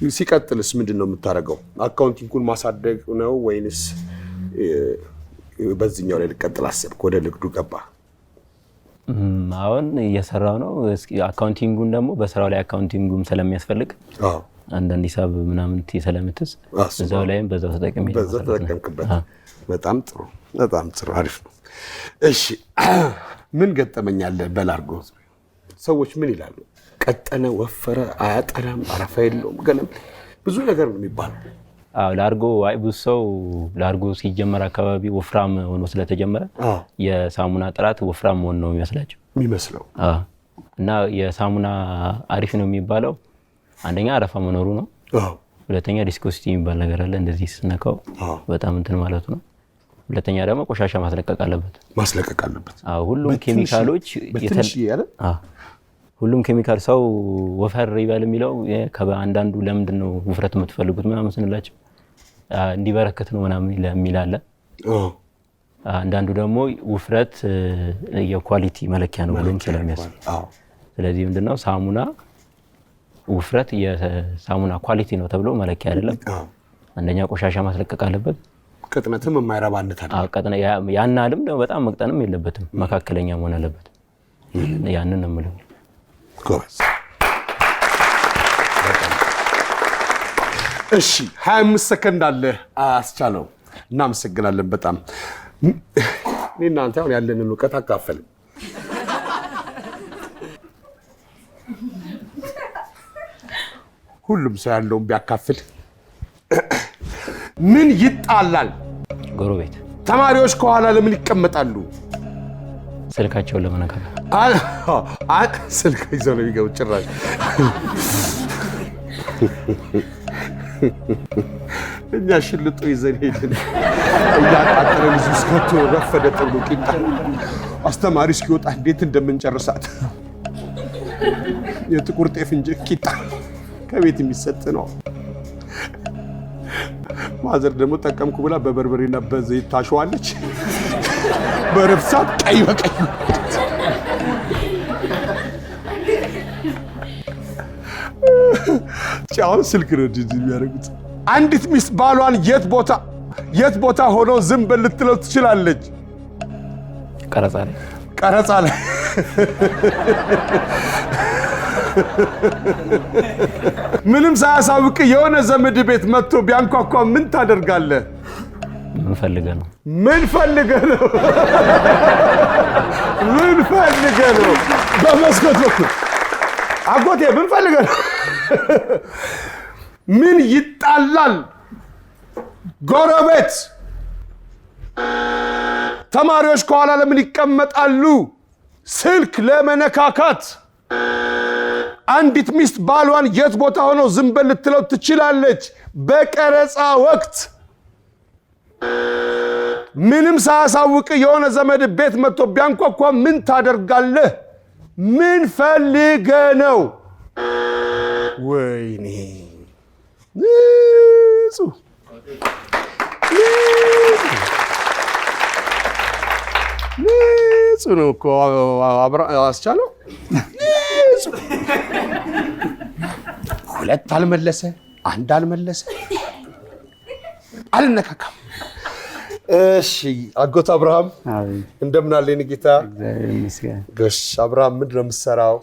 ሲቀጥልስ ምንድን ነው የምታደርገው? አካውንቲንጉን ማሳደግ ነው ወይንስ በዚህኛው ላይ ልቀጥል አሰብክ? ወደ ንግዱ ገባ? አሁን እየሰራው ነው። አካውንቲንጉን ደግሞ በስራው ላይ አካውንቲንጉም ስለሚያስፈልግ አንዳንድ ሂሳብ ምናምን ስለምትስ እዛው ላይም በዛው ተጠቀምክበት። በጣም ጥሩ አሪፍ ነው። እሺ ምን ገጠመኛለ በላርጎ? ሰዎች ምን ይላሉ? ቀጠነ፣ ወፈረ፣ አያጠራም፣ አረፋ የለውም፣ ገለም ብዙ ነገር ነው የሚባለው። ላርጎ ብዙ ሰው ላርጎ ሲጀመር አካባቢ ወፍራም ሆኖ ስለተጀመረ የሳሙና ጥራት ወፍራም ሆኖ ነው የሚመስለው። እና የሳሙና አሪፍ ነው የሚባለው አንደኛ አረፋ መኖሩ ነው። ሁለተኛ ዲስኮሲቲ የሚባል ነገር አለ። እንደዚህ ስነካው በጣም እንትን ማለት ነው። ሁለተኛ ደግሞ ቆሻሻ ማስለቀቅ አለበት። ሁሉም ኬሚካሎች ሁሉም ኬሚካል ሰው ወፈር ይበል የሚለው ከአንዳንዱ ለምንድን ነው ውፍረት የምትፈልጉት ምናምን ስንላቸው እንዲበረከት ነው ምናምን የሚል አለ። አንዳንዱ ደግሞ ውፍረት የኳሊቲ መለኪያ ነው ብሎም ስለሚያስብ ስለዚህ ምንድነው ሳሙና ውፍረት የሳሙና ኳሊቲ ነው ተብሎ መለኪያ አይደለም። አንደኛ ቆሻሻ ማስለቀቅ አለበት። ቅጥነትም የማይረባነት አይደለም። ያናልም ደግሞ በጣም መቅጠንም የለበትም፣ መካከለኛ መሆን አለበት። ያንን ነው የምለው። ጎበዝ። እሺ 25 ሰከንድ አለ። አስቻለው እናመሰግናለን በጣም። እኔ እናንተ አሁን ያለንን ዕውቀት አካፈልን። ሁሉም ሰው ያለውን ቢያካፍል ምን ይጣላል? ጎረቤት። ተማሪዎች ከኋላ ለምን ይቀመጣሉ? ስልካቸውን ለመነካካት። ስልክ ይዘው ነው የሚገቡት ጭራሽ። እኛ ሽልጦ ይዘን ሄድን እያቃጠለን እዚህ እስከቶ ረፈደ ተብሎ ቂጣ አስተማሪ እስኪወጣ እንዴት እንደምንጨርሳት የጥቁር ጤፍ እንጂ ቂጣ ከቤት የሚሰጥ ነው። ማዘር ደግሞ ጠቀምኩ ብላ በበርበሬና በዘይት ታሸዋለች። በረፍት ሰዓት ቀይ በቀይ ጫው ስልክ ነው የሚያደርጉት። አንዲት ሚስት ባሏን የት ቦታ ሆኖ ዝም በል ልትለው ትችላለች? ቀረጻ ላይ ምንም ሳያሳውቅ የሆነ ዘመድ ቤት መጥቶ ቢያንኳኳ ምን ታደርጋለህ? ምን ፈልገህ ነው? በመስኮት በኩል አጎቴ ምን ፈልገህ ነው? ምን ይጣላል? ጎረቤት፣ ተማሪዎች ከኋላ ለምን ይቀመጣሉ? ስልክ ለመነካካት። አንዲት ሚስት ባሏን የት ቦታ ሆኖ ዝም በል ልትለው ትችላለች? በቀረጻ ወቅት። ምንም ሳያሳውቅ የሆነ ዘመድ ቤት መጥቶ ቢያንኳኳ ምን ታደርጋለህ? ምን ፈልገህ ነው? ወይኔ ንጹህ ነው እኮ አስቻለው። ሁለት አልመለሰ፣ አንድ አልመለሰ፣ አልነካካም። እሺ አጎት አብርሃም እንደምን አለ? የእኔ ጌታ እግዚአብሔር ይመስገን። ጎሽ አብርሃም ምንድን ነው የምትሰራው?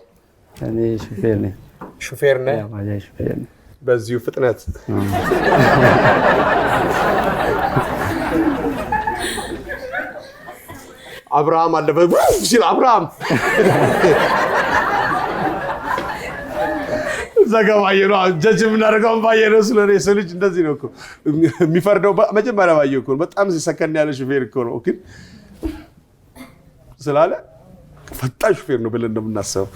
እኔ ሹፌር ነኝ። ሹፌር ነህ? ባጃጅ ሹፌር ነኝ። በዚሁ ፍጥነት አብርሃም አለፈ ሲል አብርሃም ዘገባዬ ነው። ጀጅ የምናደርገው ባየ ነው። ስለኔ ሰው ልጅ እንደዚህ ነው እኮ የሚፈርደው። መጀመሪያ ባየው እኮ በጣም ሲሰከን ያለ ሹፌር እኮ ነው። ግን ስላለ ፈጣን ሹፌር ነው ብለን እንደምናስበው።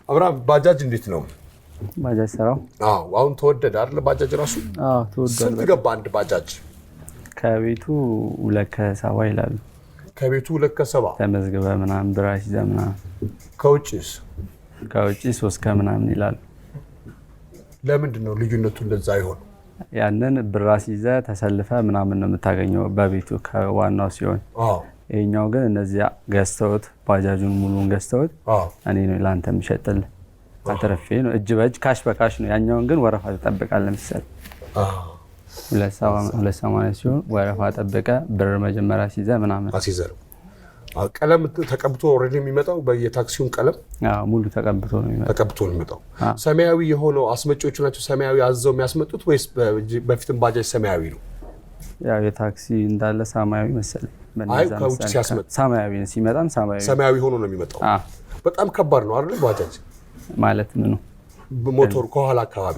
አብርሃም ባጃጅ እንዴት ነው? ባጃጅ ሰራው? አዎ አሁን ተወደደ አይደል? ባጃጅ ራሱ ተወደደ። ስንት ገባ አንድ ባጃጅ? ከቤቱ 270 ይላሉ። ከቤቱ 270 ተመዝግበ ምናምን ብራሽ ይዘህ ምናምን። ከውጭስ? ከውጭ 3 ከምናምን ይላሉ። ለምንድን ነው ልዩነቱ እንደዛ ይሆን? ያንን ብራሽ ይዘህ ተሰልፈ ምናምን ነው የምታገኘው በቤቱ ከዋናው ሲሆን፣ ይሄኛው ግን እነዚያ ገዝተውት ባጃጁን ሙሉን ገዝተውት እኔ ነው ለአንተ የሚሸጥልህ። አትረፌ ነው እጅ በእጅ ካሽ በካሽ ነው። ያኛውን ግን ወረፋ ትጠብቃለህ መሰለኝ። 280 ሲሆን ወረፋ ጠብቀ ብር መጀመሪያ ሲይዘህ ምናምን አሲዘር ቀለም ተቀብቶ ኦሬዲ የሚመጣው በየታክሲውን ቀለም ሙሉ ተቀብቶ ነው የሚመጣው። ሰማያዊ የሆነው አስመጪዎቹ ናቸው ሰማያዊ አዘው የሚያስመጡት ወይስ በፊትም ባጃጅ ሰማያዊ ነው? ያው የታክሲ እንዳለ ሰማያዊ መሰለኝ። አይ ከውጭ ሲያስመጣ ሰማያዊ ነው፣ ሲመጣም ሰማያዊ ሆኖ ነው የሚመጣው። በጣም ከባድ ነው አይደል ባጃጅ ማለት? ምኑ ሞተር ከኋላ አካባቢ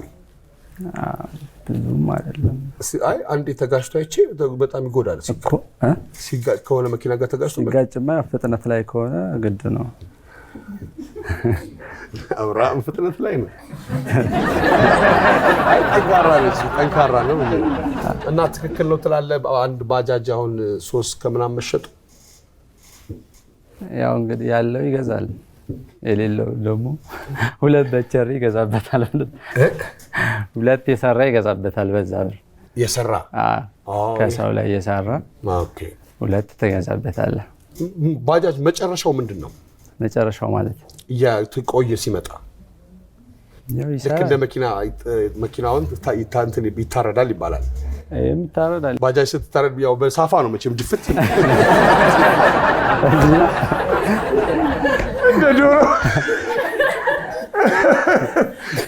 ብዙም አይደለም። አይ አንዴ ተጋጭቶ አይቼ በጣም ይጎዳል። ሲጋጭ ከሆነ መኪና ጋር ተጋጭቶ ሲጋጭማ ፍጥነት ላይ ከሆነ ግድ ነው። አብርሃም ፍጥነት ላይ ነው። አይ ጠንካራ ነው እና ትክክል ነው ትላለህ። አንድ ባጃጅ አሁን 3 ከምናምን መሸጡ ያው እንግዲህ ያለው ይገዛል፣ የሌለው ደግሞ 2 በቸሪ ይገዛበታል። 2 የሰራ ይገዛበታል። በዛ ብር የሰራ ከሰው ላይ የሰራ 2 ትገዛበታለህ። ባጃጅ መጨረሻው ምንድን ነው? መጨረሻው ማለት ትቆየ ሲመጣ ልክ እንደ መኪናውን ይታረዳል ይባላል። ይታረዳል። ባጃጅ ስትታረድ ያው በሳፋ ነው መቼም ድፍት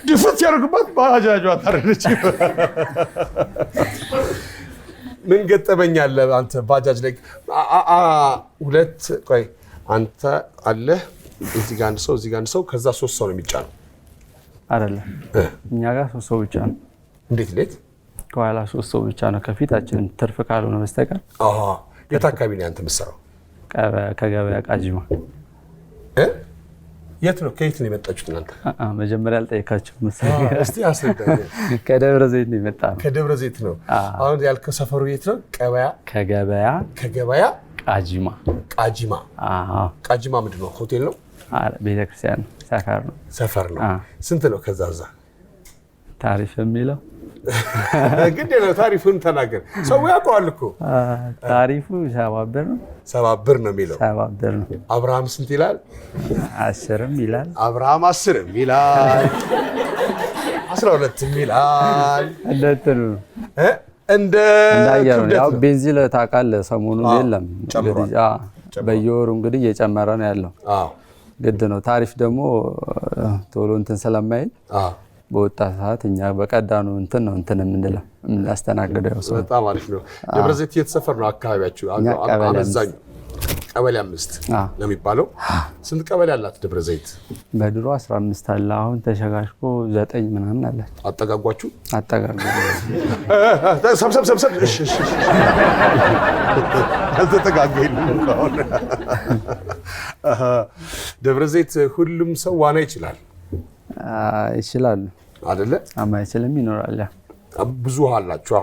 ድፍት ያደርጉባት ባጃጇ ታረደች። ምን ገጠመኛል አንተ ባጃጅ ላይ? 2 ቆይ አንተ አለህ እዚህ ጋር አንድ ሰው እዚህ ጋር አንድ ሰው ከዛ 3 ሰው ነው የሚጫነው አይደለም? እኛ ጋር 3 ሰው ብቻ ነው። እንዴት? ከኋላ 3 ሰው ብቻ ነው። ከፊታችን ትርፍ ካልሆነ በስተቀር። የት አካባቢ ነው አንተ የምትሰራው? ከገበያ ቃጂማ የት ነው ከየት ነው የመጣችሁት እናንተ? መጀመሪያ አልጠየካችሁም መሰለኝ። እስቲ አስረዳኝ። ከደብረ ዘይት ነው የመጣነው። ከደብረ ዘይት ነው። አሁን ያልከው ሰፈሩ የት ነው? ከገበያ ቃጂማ። ቃጂማ ምንድን ነው? ሆቴል ነው? ቤተክርስቲያን ነው። ሰፈር ነው። ስንት ነው ከዛ እዛ? ታሪፍ የሚለው ግድ ነው። ታሪፉን ተናገር፣ ሰው ያውቀዋል እኮ። ታሪፉ 7 ብር ነው። 7 ብር ነው የሚለው። 7 ብር ነው። አብርሃም ስንት ይላል? 10ም ይላል። አብርሃም 10ም ይላል፣ 12ም ይላል። እንደ ያው ቤንዚን ታውቃለህ፣ ሰሞኑን የለም በየወሩ እንግዲህ እየጨመረ ነው ያለው። ግድ ነው። ታሪፍ ደግሞ ቶሎ እንትን ስለማይል በወጣ ሰዓት እኛ በቀዳኑ እንትን ነው የምንለው የምናስተናግደው ሰው። በጣም አሪፍ ነው። ደብረ ዘይት የተሰፈር ነው አካባቢያችሁ? አመዛኙ ቀበሌ 5 ነው የሚባለው። ስንት ቀበሌ አላት ደብረ ዘይት? በድሮ 15 አለ፣ አሁን ተሸጋሽጎ 9 ምናምን አላት። አጠጋጓችሁ? ሰብሰብ እሺ አልተጠጋገኝ። ደብረ ዘይት ሁሉም ሰው ዋና ይችላል? ይችላሉ አይደለ? አይችልም ይኖራል። ብዙ ውሃ አላችሁ?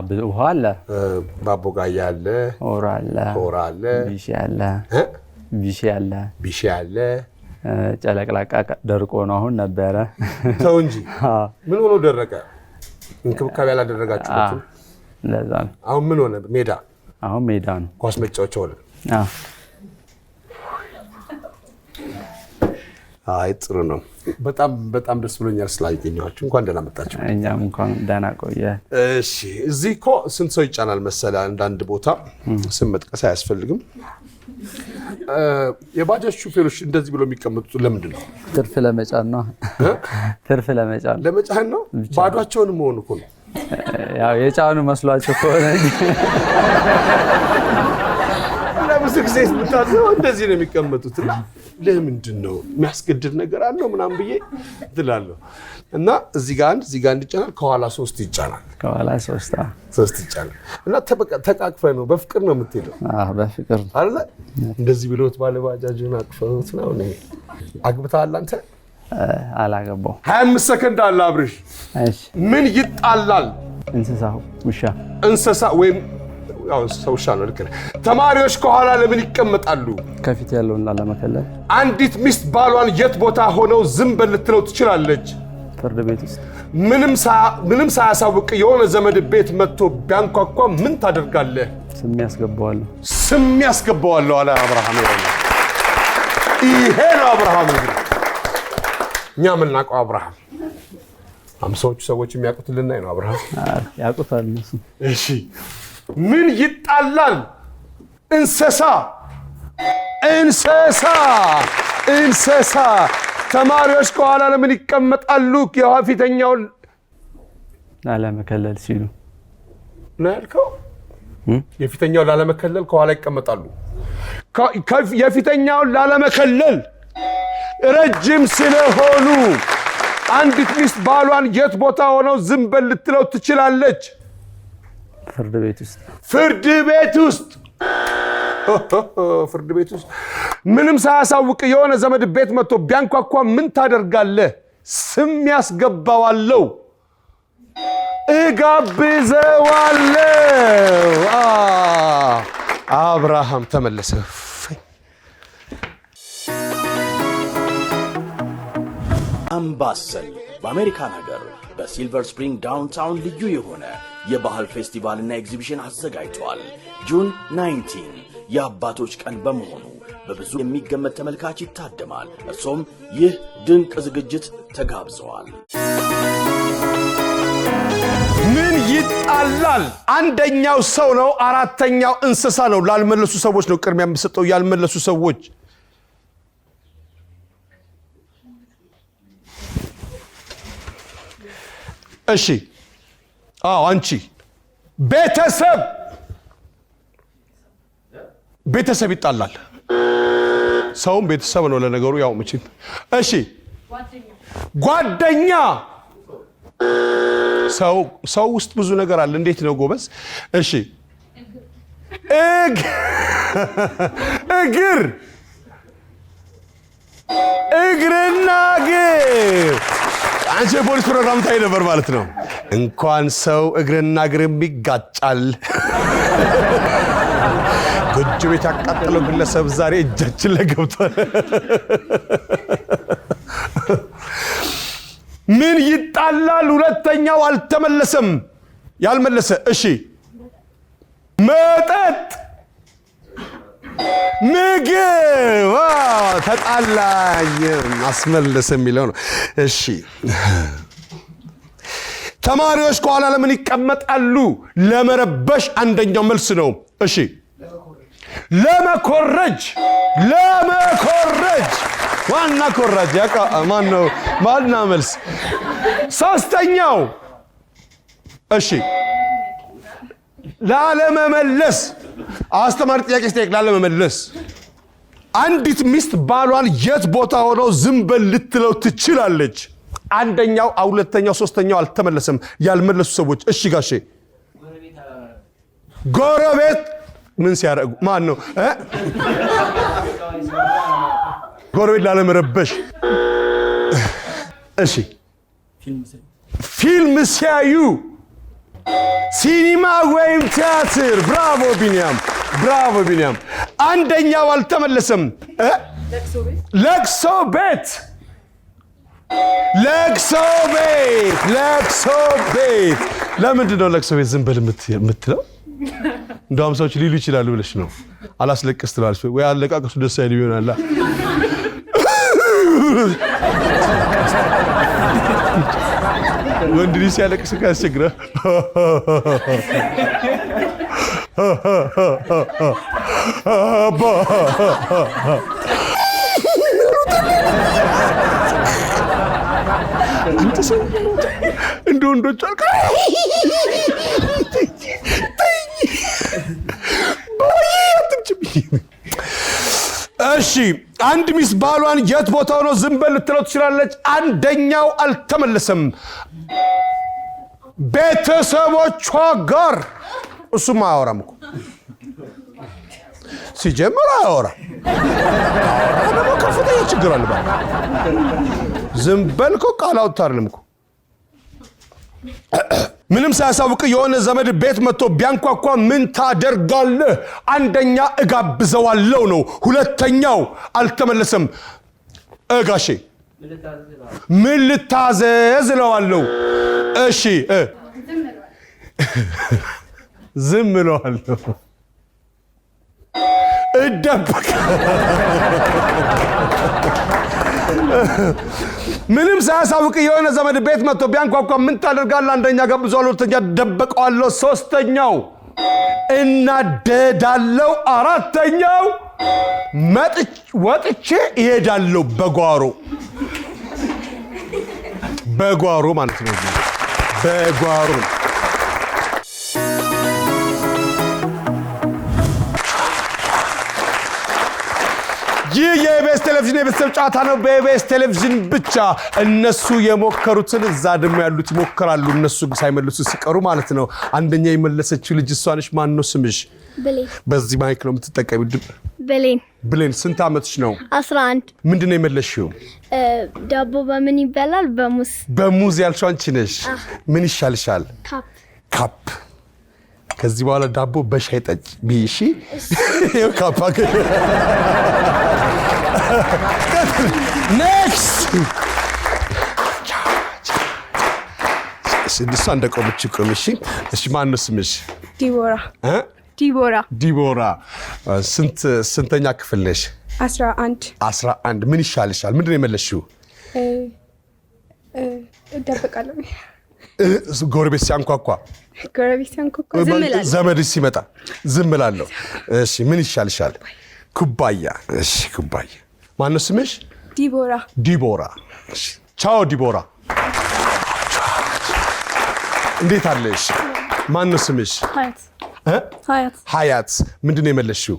ብዙ ውሃ አለ። ባቦጋያ አለ፣ ሆራ አለ፣ ቢሼ አለ። ጨለቅላቃ ደርቆ ነው አሁን ነበረ። ተው እንጂ ምን ሆኖ ደረቀ? እንክብካቤ አላደረጋችሁበትም? ለዛ ነው። አሁን ምን ሆነ? ሜዳ ነው። ኳስ መጫወቻ ሆነ። አይ ጥሩ ነው። በጣም ደስ ብሎኛል ስላገኘኋችሁ። እንኳን ደህና መጣችሁ። እኛም እንኳን ደህና ቆየ። እሺ እዚህ እኮ ስንት ሰው ይጫናል መሰለህ? አንዳንድ ቦታ ስም መጥቀስ አያስፈልግም። የባጃጅ ሹፌሮች እንደዚህ ብሎ የሚቀመጡት ለምንድን ነው? ትርፍ ለመጫን ነው። ለመጫን ነው። ባዷቸውን መሆኑ እኮ ነው። ያው የጫኑ መስሏቸው ከሆነ ለብዙ ጊዜ ስምታዘው እንደዚህ ነው የሚቀመጡት። ለምንድን ነው የሚያስገድድ ነገር አለው ምናምን ብዬ ትላለሁ። እና እዚህ ጋር አንድ ይጫናል፣ ከኋላ 3 ይጫናል። ከኋላ 3 ይጫናል። እና ተቃቅፈህ ነው በፍቅር ነው የምትሄደው? በፍቅር አይደለ? እንደዚህ ብሎት ባለ ባጃጁን አቅፈውት ነው። አግብተሃል አንተ? አላገባው። 25 ሰከንድ አለ አብርሽ። እሺ ምን ይጣላል? እንስሳ ወይም ያው ሰውሻ ነው። ልክ ነህ። ተማሪዎች ከኋላ ለምን ይቀመጣሉ? ከፊት ያለውን ላለመከለል። አንዲት ሚስት ባሏን የት ቦታ ሆነው ዝም በል ልትለው ትችላለች? ፍርድ ቤት ውስጥ። ምንም ሳያሳውቅ የሆነ ዘመድ ቤት መጥቶ ቢያንኳኳ ምን ታደርጋለህ? ስም ያስገባዋለሁ አለ አብርሃም። ይሄ ነው አብርሃም። እኛ የምናውቀው አብርሃም 50ዎቹ ሰዎች የሚያውቁት ልናይ ነው። አብርሃም ያውቁታል እሱ። እሺ ምን ይጣላል? እንስሳ። ተማሪዎች ከኋላ ለምን ይቀመጣሉ? የፊተኛውን ላለመከለል ሲሉ ነው ያልከው? የፊተኛውን ላለመከለል ከኋላ ይቀመጣሉ። የፊተኛውን ላለመከለል ረጅም ስለሆኑ አንዲት ሚስት ባሏን የት ቦታ ሆነው ዝም በል ልትለው ትችላለች? ፍርድ ቤት ውስጥ። ምንም ሳያሳውቅ የሆነ ዘመድ ቤት መጥቶ ቢያንኳኳ ምን ታደርጋለህ? ስም ያስገባዋለሁ፣ እጋብዘዋለሁ። አብርሃም ተመለሰ። አምባሰል በአሜሪካን ሀገር በሲልቨር ስፕሪንግ ዳውንታውን ልዩ የሆነ የባህል ፌስቲቫልና ኤግዚቢሽን አዘጋጅቷል። ጁን 19 የአባቶች ቀን በመሆኑ በብዙ የሚገመት ተመልካች ይታደማል። እርሶም ይህ ድንቅ ዝግጅት ተጋብዘዋል። ምን ይጣላል? አንደኛው ሰው ነው፣ አራተኛው እንስሳ ነው። ላልመለሱ ሰዎች ነው ቅድሚያ የምሰጠው። ያልመለሱ ሰዎች እሺ። አንቺ ቤተሰብ ይጣላል። ሰውም ቤተሰብ ነው ለነገሩ፣ ያው መቼም። እሺ ጓደኛ። ሰው ውስጥ ብዙ ነገር አለ። እንዴት ነው ጎበዝ? እሺ እግር እግርና እግር አንቺ ፖሊስ ፕሮግራም ታይ ነበር ማለት ነው። እንኳን ሰው እግርና እግርም ይጋጫል። ጎጆ ቤት ያቃጠለው ግለሰብ ዛሬ እጃችን ላይ ገብቷል። ምን ይጣላል? ሁለተኛው አልተመለሰም። ያልመለሰ እሺ፣ መጠጥ፣ ምግብ። ተጣላኝ አስመለሰ የሚለው ነው። እሺ፣ ተማሪዎች ከኋላ ለምን ይቀመጣሉ? ለመረበሽ አንደኛው መልስ ነው። እሺ፣ ለመኮረጅ ዋና ኮራጅ ያቃ ማን ነው? ማና መልስ ሶስተኛው እሺ፣ ላለመመለስ አስተማሪ ጥያቄ ሲጠይቅ ላለመመለስ። አንዲት ሚስት ባሏን የት ቦታ ሆነው ዝም በል ልትለው ትችላለች? አንደኛው፣ ሁለተኛው፣ ሶስተኛው አልተመለሰም። ያልመለሱ ሰዎች እሺ ጋሼ ጎረቤት ምን ሲያደርጉ ማን ነው? ጎረቤት ላለመረበሽ። እሺ ፊልም ሲያዩ፣ ሲኒማ ወይም ቲያትር። ብራቮ ቢኒያም፣ ብራቮ ቢኒያም። አንደኛው አልተመለሰም። ለቅሶ ቤት ለምንድን ነው ለቅሶ ቤት ዝም በል የምትለው? እንደውም ሰዎች ሊሉ ይችላሉ ብለሽ ነው። አላስለቅስ ትላለች ወይ አለቃቀሱ ደስ አይል ይሆናል። ወንድ ልጅ ሲያለቅስ ያስቸግራል። እንደ ወንዶች አልካ እሺ፣ አንድ ሚስት ባሏን የት ቦታ ሆኖ ዝም በል ልትለው ትችላለች? አንደኛው አልተመለሰም። ቤተሰቦቿ ጋር። እሱም አያወራም እኮ ሲጀምር አያወራም። ደግሞ ከፍተኛ ችግር አለባት። ዝም በል እኮ ቃል አውጥታ አይደለም እኮ። ምንም ሳያሳውቅ የሆነ ዘመድ ቤት መጥቶ ቢያንኳኳ ምን ታደርጋለህ? አንደኛ እጋብዘዋለሁ ነው። ሁለተኛው አልተመለሰም። ጋሼ ምን ልታዘዝ እለዋለሁ። እሺ ዝም እለዋለሁ። እደበቅ። ምንም ሳያሳውቅ የሆነ ዘመድ ቤት መጥቶ ቢያንኳኳ ምን ታደርጋለህ? አንደኛ ጋብዘዋለሁ፣ ሁለተኛ ደበቀዋለሁ፣ ሶስተኛው እናደዳለሁ፣ አራተኛው ወጥቼ እሄዳለሁ። በጓሮ ማለት ነው። በጓሮ ይህ የኢቢኤስ ቴሌቪዥን የቤተሰብ ጨዋታ ነው። በኢቢኤስ ቴሌቪዥን ብቻ እነሱ የሞከሩትን እዛ ደግሞ ያሉት ይሞክራሉ። እነሱ ሳይመልሱ ሲቀሩ ማለት ነው። አንደኛ የመለሰችው ልጅ እሷ ነች። ማን ነው ስምሽ? ብሌን። በዚህ ማይክ ነው የምትጠቀሚው? ብሌን። ብሌን ስንት ዓመትሽ ነው? 11። ምንድን ነው የመለስሽው? ዳቦ በምን ይበላል? በሙዝ። በሙዝ ያልሽው አንቺ ነሽ። ምን ይሻልሻል? ካፕ። ከዚህ በኋላ ዳቦ በሻይ ጠጭ ቢሺ። ይሄው ካፕ። ኔክስት እሷ እንደቆመች ቆም። እሺ ማን ነው ስምሽ? ዲቦራ። ስንተኛ ክፍል ነሽ? 11። ምን ይሻልሻል? ምንድን ነው የመለስሽው? እደብቃለሁ። ጎረቤት ሲያንኳኳ፣ ዘመድሽ ሲመጣ ዝም እላለሁ። እሺ ምን ይሻልሻል? ኩባያ። እሺ ኩባያ። ማን ነው ስምሽ? ዲቦራ። እሺ ቻው ዲቦራ። እንዴት አለሽ? ማን ነው ስምሽ? ሀያት። ምንድን ነው የመለስሽው?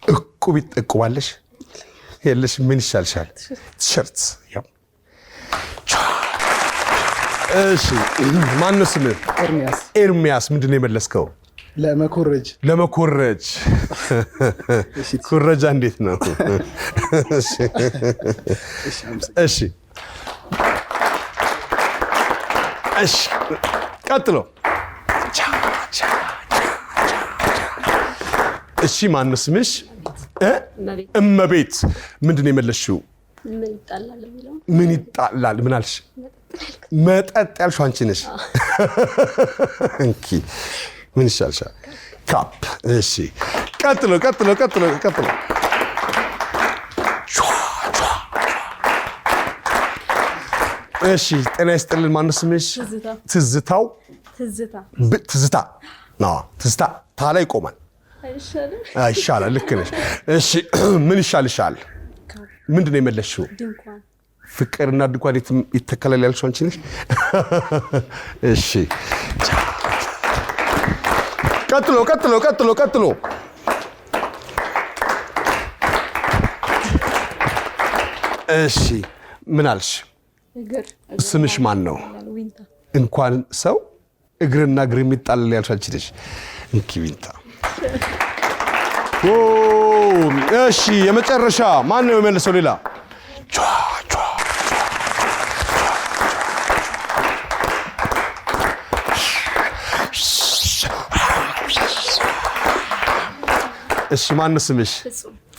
እቁብ ይጠቁባለሽ? የለሽ። ምን ይሻልሻል? ቲሸርት። እሺ ማን ነው ስምህ? ኤርሚያስ። ምንድን ነው የመለስከው? ለመኮረጅ ኩረጃ እንዴት ነው? እሺ ቀጥሎ እሺ ማነው ስምሽ? እመቤት ምንድን ነው የመለስሽው? ምን ይጣላል? ምን አልሽ? መጠጥ ያልሽው አንቺ ነሽ። እንኪ ምን ይሻልሻል? ካፕ። እሺ ቀጥሎ እሺ ጤና ይስጥልን። ማነው ስምሽ? ትዝታው። ትዝታ ታ ላይ ይቆማል። ይሻላል። ልክ ነሽ። እሺ ምን ይሻልሻል? ምንድን ነው የመለስሽው? ፍቅርና ድንኳን ይተከላል ያልሽው አንቺ ነሽ። እሺ ቀጥሎ እሺ ምን አልሽ? ስምሽ ማን ነው? እንኳን ሰው እግርና እግር የሚጣላል ያልሽው አንቺ ነሽ። እንኪ ዊንታ። እሺ የመጨረሻ ማን ነው የመለሰው? ሌላ እሺ ማን ነው ስምሽ?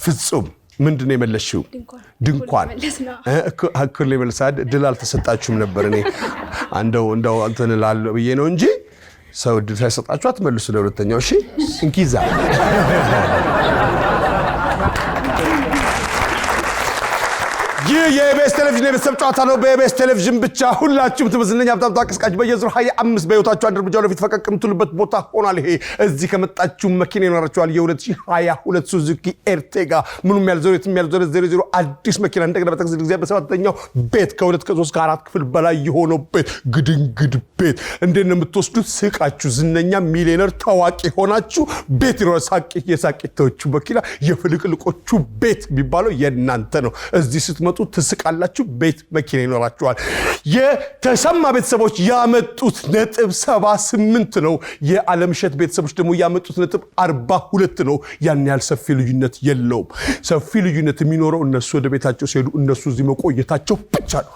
ፍጹም። ምንድን ነው የመለስሽው? ድንኳን። እኩል የመለሳድ ድል አልተሰጣችሁም ነበር። እኔ እንደው እንትን እላለሁ ብዬ ነው እንጂ ሰው ድል ሳይሰጣችሁ አትመልሱ ለሁለተኛው። እሺ እንኪዛ ይህ የኢቢኤስ ቴሌቪዥን የቤተሰብ ጨዋታ ነው። በኢቢኤስ ቴሌቪዥን ብቻ ሁላችሁም ትመዝነኛ በጣም ታቀስቃጅ በየዙር 25 በህይወታችሁ አንድ እርምጃ ወደፊት ፈቀቅ የምትሉበት ቦታ ሆኗል። ይሄ እዚህ ከመጣችሁ መኪና ይኖራችኋል። የ2022 ሱዙኪ ኤርቴጋ ምኑም ያልዞር የትም ያልዞር 00 አዲስ መኪና እንደገና በተከሰተ ጊዜ በሰባተኛው ቤት ከ2 ከ3 ከ4 ክፍል በላይ የሆነው ቤት ግድንግድ ቤት እንዴት ነው የምትወስዱት? ስቃችሁ ዝነኛ ሚሊዮነር ታዋቂ ሆናችሁ ቤት ይኖር የሳቂቶቹ መኪና የፍልቅልቆቹ ቤት የሚባለው የእናንተ ነው። እዚህ ስትመጡ ትስቃላችሁ። ቤት መኪና ይኖራችኋል። የተሰማ ቤተሰቦች ያመጡት ነጥብ 78 ነው። የዓለምሸት ቤተሰቦች ደግሞ ያመጡት ነጥብ 42 ነው። ያን ያህል ሰፊ ልዩነት የለውም። ሰፊ ልዩነት የሚኖረው እነሱ ወደ ቤታቸው ሲሄዱ እነሱ እዚህ መቆየታቸው ብቻ ነው።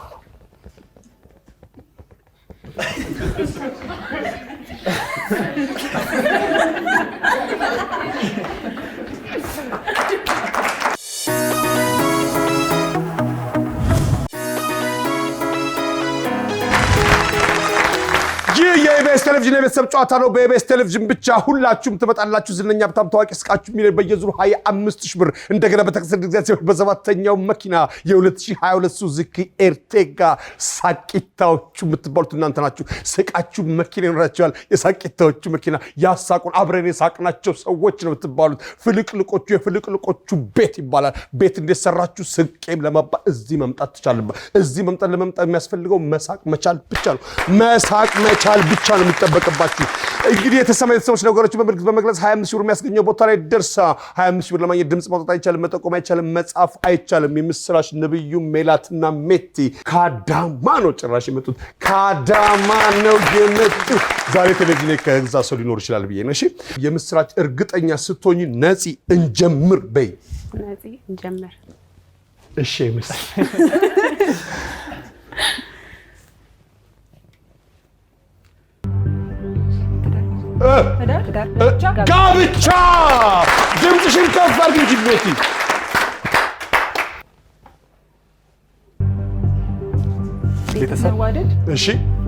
ይህ የኢቢኤስ ቴሌቪዥን የቤተሰብ ጨዋታ ነው። በኢቢኤስ ቴሌቪዥን ብቻ ሁላችሁም ትመጣላችሁ። ዝነኛ በጣም ታዋቂ ስቃችሁ ሚሊዮን በየዙሩ 25,000 ብር እንደገና በተከሰተ ጊዜ በሰባተኛው መኪና የ2022 ሱዙኪ ኤርቴጋ ሳቂታዎቹ የምትባሉት እናንተ ናችሁ። ስቃችሁ መኪና ይኖራችኋል። የሳቂታዎቹ መኪና ያሳቁን አብረን የሳቅናቸው ሰዎች ነው የምትባሉት። ፍልቅልቆቹ የፍልቅልቆቹ ቤት ይባላል። ቤት እንዴት ሰራችሁ? ስቄም ለማባል እዚህ መምጣት ትችላላችሁ። እዚህ ለመምጣት የሚያስፈልገው መሳቅ መቻል ብቻ ነው። መሳቅ መቻል ብቻ ነው የሚጠበቅባችሁ። እንግዲህ የተሰማ የተሰዎች ነገሮች በምልክት በመግለጽ 25,000 ብር የሚያስገኘው ቦታ ላይ ደርሳ 25,000 ብር ለማግኘት ድምጽ ማውጣት አይቻልም፣ መጠቆም አይቻልም፣ መጻፍ አይቻልም። የምስራች ነብዩ ሜላትና ሜቲ ከአዳማ ነው ጭራሽ የመጡት። ከአዳማ ነው የመጡት። ዛሬ ቴሌቪዥን ከዛ ሰው ሊኖር ይችላል ብዬ ነው። እሺ የምስራች እርግጠኛ ስትሆኚ ነፂ እንጀምር በይ። ነፂ እንጀምር። እሺ ምስል ጋብቻ ድምፅሽን ከፍ አድርጊ እንጂ ቤቲ። ቤተሰብ፣ እሺ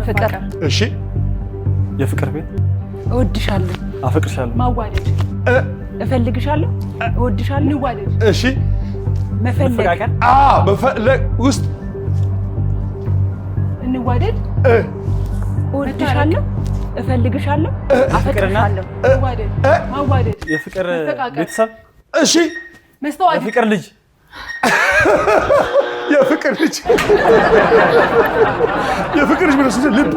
ፍቅር፣ እሺ የፍቅር ቤት፣ እወድሻለሁ፣ አፈቅርሻለሁ፣ ማዋደድ፣ እፈልግሻለሁ፣ እወድሻለሁ፣ እንዋደድ፣ እሺ መፈለግ፣ መፈለግ ውስጥ እንዋደድ፣ እወድሻለሁ፣ እፈልግሻለሁ፣ አፈቅርሻለሁ፣ እንዋደድ፣ ማዋደድ፣ የፍቅር ቤተሰብ፣ እሺ መስተዋት፣ የፍቅር ልጅ፣ የፍቅር ልጅ፣ የፍቅር ልጅ ብለሽ ልብ።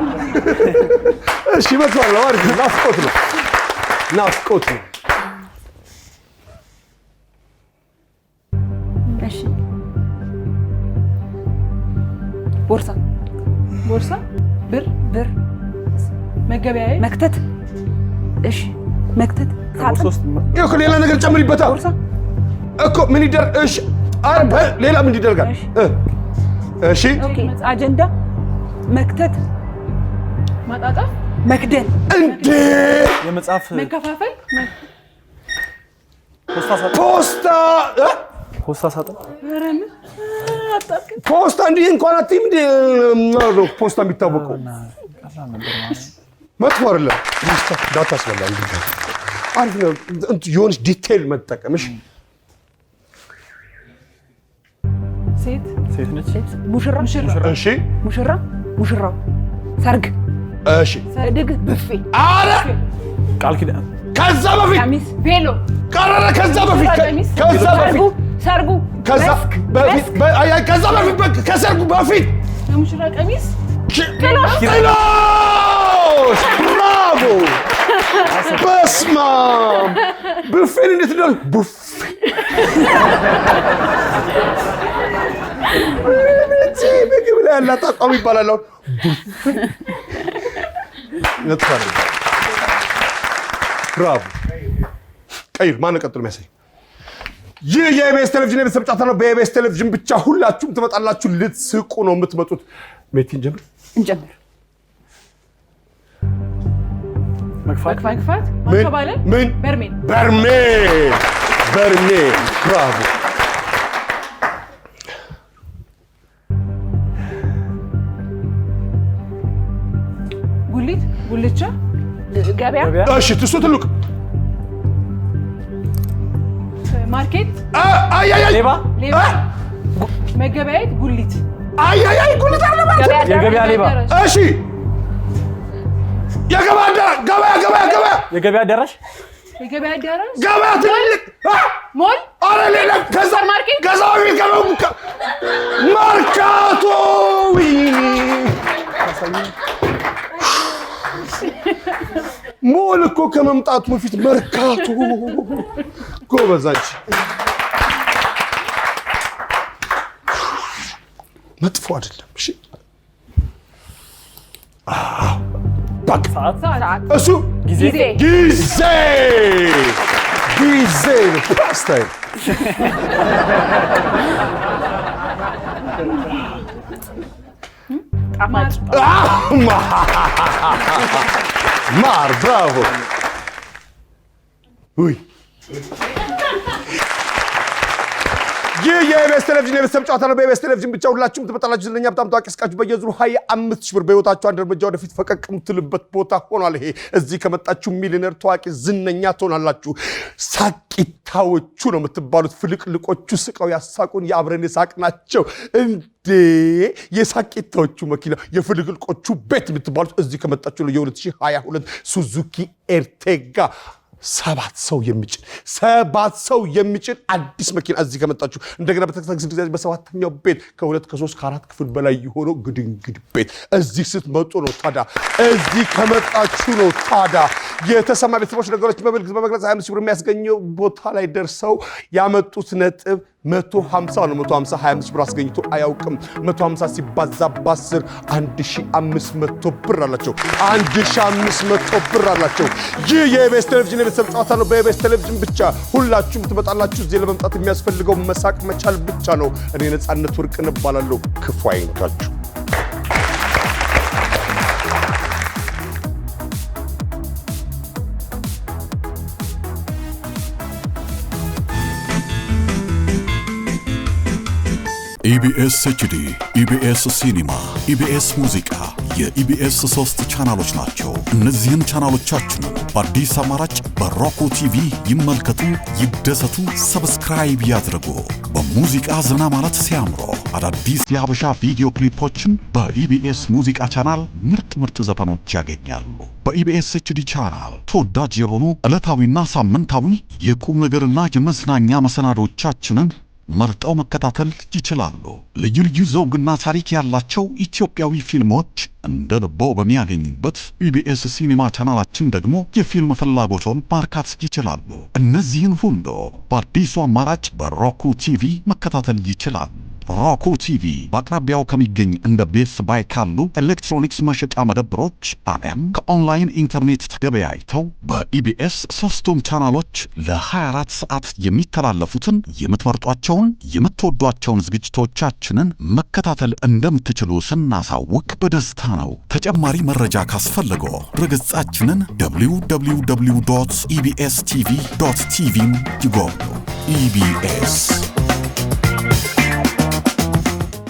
እሺ መጥቷል። አሪፍ ናፍቆት ነው፣ ናፍቆት ነው። እሺ ቦርሳ፣ ቦርሳ፣ ብር፣ ብር፣ መገበያዬ፣ መክተት፣ እሺ መክተት ሳጥን እኮ ሌላ ነገር ጨምሪበታል እኮ ምን ይደር እሺ ሌላ ምን ይደርጋል እሺ አጀንዳ መክተት ማጣጣፍ መክደን እንዴ የመጽሐፍ መከፋፈል ፖስታ ሳጥን ፖስታ እንዴ እንኳን አትይም እንዴ ፖስታ የሚታወቀው መጥፎ አይደለም ዳታ አስበላል አሪፍ ነው የሆነች ዲቴል መጠቀምሽ ሴት ነች ሙሽራ እሺ ሙሽራው ሰርግ እሺ ሰርግ ብፌ አረ ቃል ኪዳን ከዛ በፊት ቀሚስ ቬሎ ቀረረ ከዛ በፊት ሰርጉ ከሰርጉ በፊት የሙሽራ ቀሚስ ክላስ ብራቮ በስመ አብ ብፌን እንዴት ነው ብፌ ምግብ ላይ ያላት አቋም ይባላል ብራቮ ቀይር ማን ቀጥሎ የሚያሳይ ይህ የኢቢኤስ ቴሌቪዥን የቤተሰብ ጨዋታ ነው በኢቢኤስ ቴሌቪዥን ብቻ ሁላችሁም ትመጣላችሁ ልትስቁ ነው የምትመጡት ሜቲን ጀምር መክፋት ምን በርሜል ብራቮ ጉልቻ ገበያ እሺ ትሱ ትልቅ ማርኬት ሌባ መገበያየት ጉሊት ጉሊት አለበት የገበያ ሌባ እሺ የገበያ አዳራሽ ገበያ ትልቅ ሞል አረ ሌላ ከዛ ማርኬት ከዛ በፊት ማርካቶ ሞል እኮ ከመምጣቱ በፊት መርካቶ ጎበዛች መጥፎ አይደለም እሺ እሱ ጊዜ ፓስታይ ማር ብራቮ ይህ የኢቢኤስ ቴሌቪዥን የቤተሰብ ጨዋታ ነው በኢቢኤስ ቴሌቪዥን ብቻ ሁላችሁም ትመጣላችሁ ዝነኛ በጣም ታዋቂ አስቃችሁ በየዙሩ 25 ሺህ ብር በህይወታችሁ አንድ እርምጃ ወደፊት ፈቀቅ የምትሉበት ቦታ ሆኗል ይሄ እዚህ ከመጣችሁ ሚሊዮነር ታዋቂ ዝነኛ ትሆናላችሁ ሳቂታዎቹ ነው የምትባሉት ፍልቅልቆቹ ስቀው ያሳቁን የአብረን የሳቅናቸው እንዴ የሳቂታዎቹ መኪና የፍልቅልቆቹ ቤት የምትባሉት እዚህ ከመጣችሁ ነው የ2022 ሱዙኪ ኤርቴጋ 7 ሰው የሚጭን አዲስ መኪና እዚህ ከመጣችሁ እንደገና በተከታታይ ጊዜ በሰባተኛው ቤት ከ2 ከ3 ከ4 ክፍል በላይ የሆነው ግድንግድ ቤት እዚህ ስትመጡ ነው ታዳ እዚህ ከመጣችሁ ነው ታዳ የተሰማ ቤተሰቦች ነገሮች በመግለጽ 25 ሺህ ብር የሚያስገኘው ቦታ ላይ ደርሰው ያመጡት ነጥብ 150 ነው 150 25 ብር አስገኝቶ አያውቅም 150 ሲባዛ በ10 1500 ብር አላቸው 1500 ብር አላቸው ይህ የኢቢኤስ ቴሌቪዥን የቤተሰብ ጨዋታ ነው በኢቢኤስ ቴሌቪዥን ብቻ ሁላችሁም ትመጣላችሁ እዚህ ለመምጣት የሚያስፈልገው መሳቅ መቻል ብቻ ነው እኔ ነፃነት ወርቅነህ እባላለሁ ክፉ አይንካችሁ ኢቢኤስ ኤችዲ ኢቢኤስ ሲኒማ ኢቢኤስ ሙዚቃ የኢቢኤስ 3 ቻናሎች ናቸው እነዚህን ቻናሎቻችንን በአዲስ አማራጭ በሮኮ ቲቪ ይመልከቱ ይደሰቱ ሰብስክራይብ ያድርጉ በሙዚቃ ዘና ማለት ሲያምሮ አዳዲስ የሀበሻ ቪዲዮ ክሊፖችን በኢቢኤስ ሙዚቃ ቻናል ምርጥ ዘፈኖች ያገኛሉ በኢቢኤስ ኤችዲ ቻናል ተወዳጅ የሆኑ ዕለታዊና ሳምንታዊ የቁም ነገርና የመዝናኛ መሰናዶቻችንን መርጠው መከታተል ይችላሉ ልዩ ዘውግና ታሪክ ያላቸው ኢትዮጵያዊ ፊልሞች እንደ ልቦ በሚያገኙበት ኢቢኤስ ሲኒማ ቻናላችን ደግሞ የፊልም ፍላጎቶን ማርካት ይችላሉ እነዚህን ሁሉ በአዲሱ አማራጭ በሮኮ ቲቪ መከታተል ይችላሉ ሮኮ ቲቪ በአቅራቢያው ከሚገኝ እንደ ቤስ ባይ ካሉ ኤሌክትሮኒክስ መሸጫ መደብሮች አሊያም ከኦንላይን ኢንተርኔት ተገበያይተው በኢቢኤስ ሶስቱም ቻናሎች ለ24 ሰዓት የሚተላለፉትን የምትመርጧቸውን የምትወዷቸውን ዝግጅቶቻችንን መከታተል እንደምትችሉ ስናሳውቅ በደስታ ነው። ተጨማሪ መረጃ ካስፈልገው ድረገጻችንን www.ebstv.tvን ይጎብኙ። ኢቢኤስ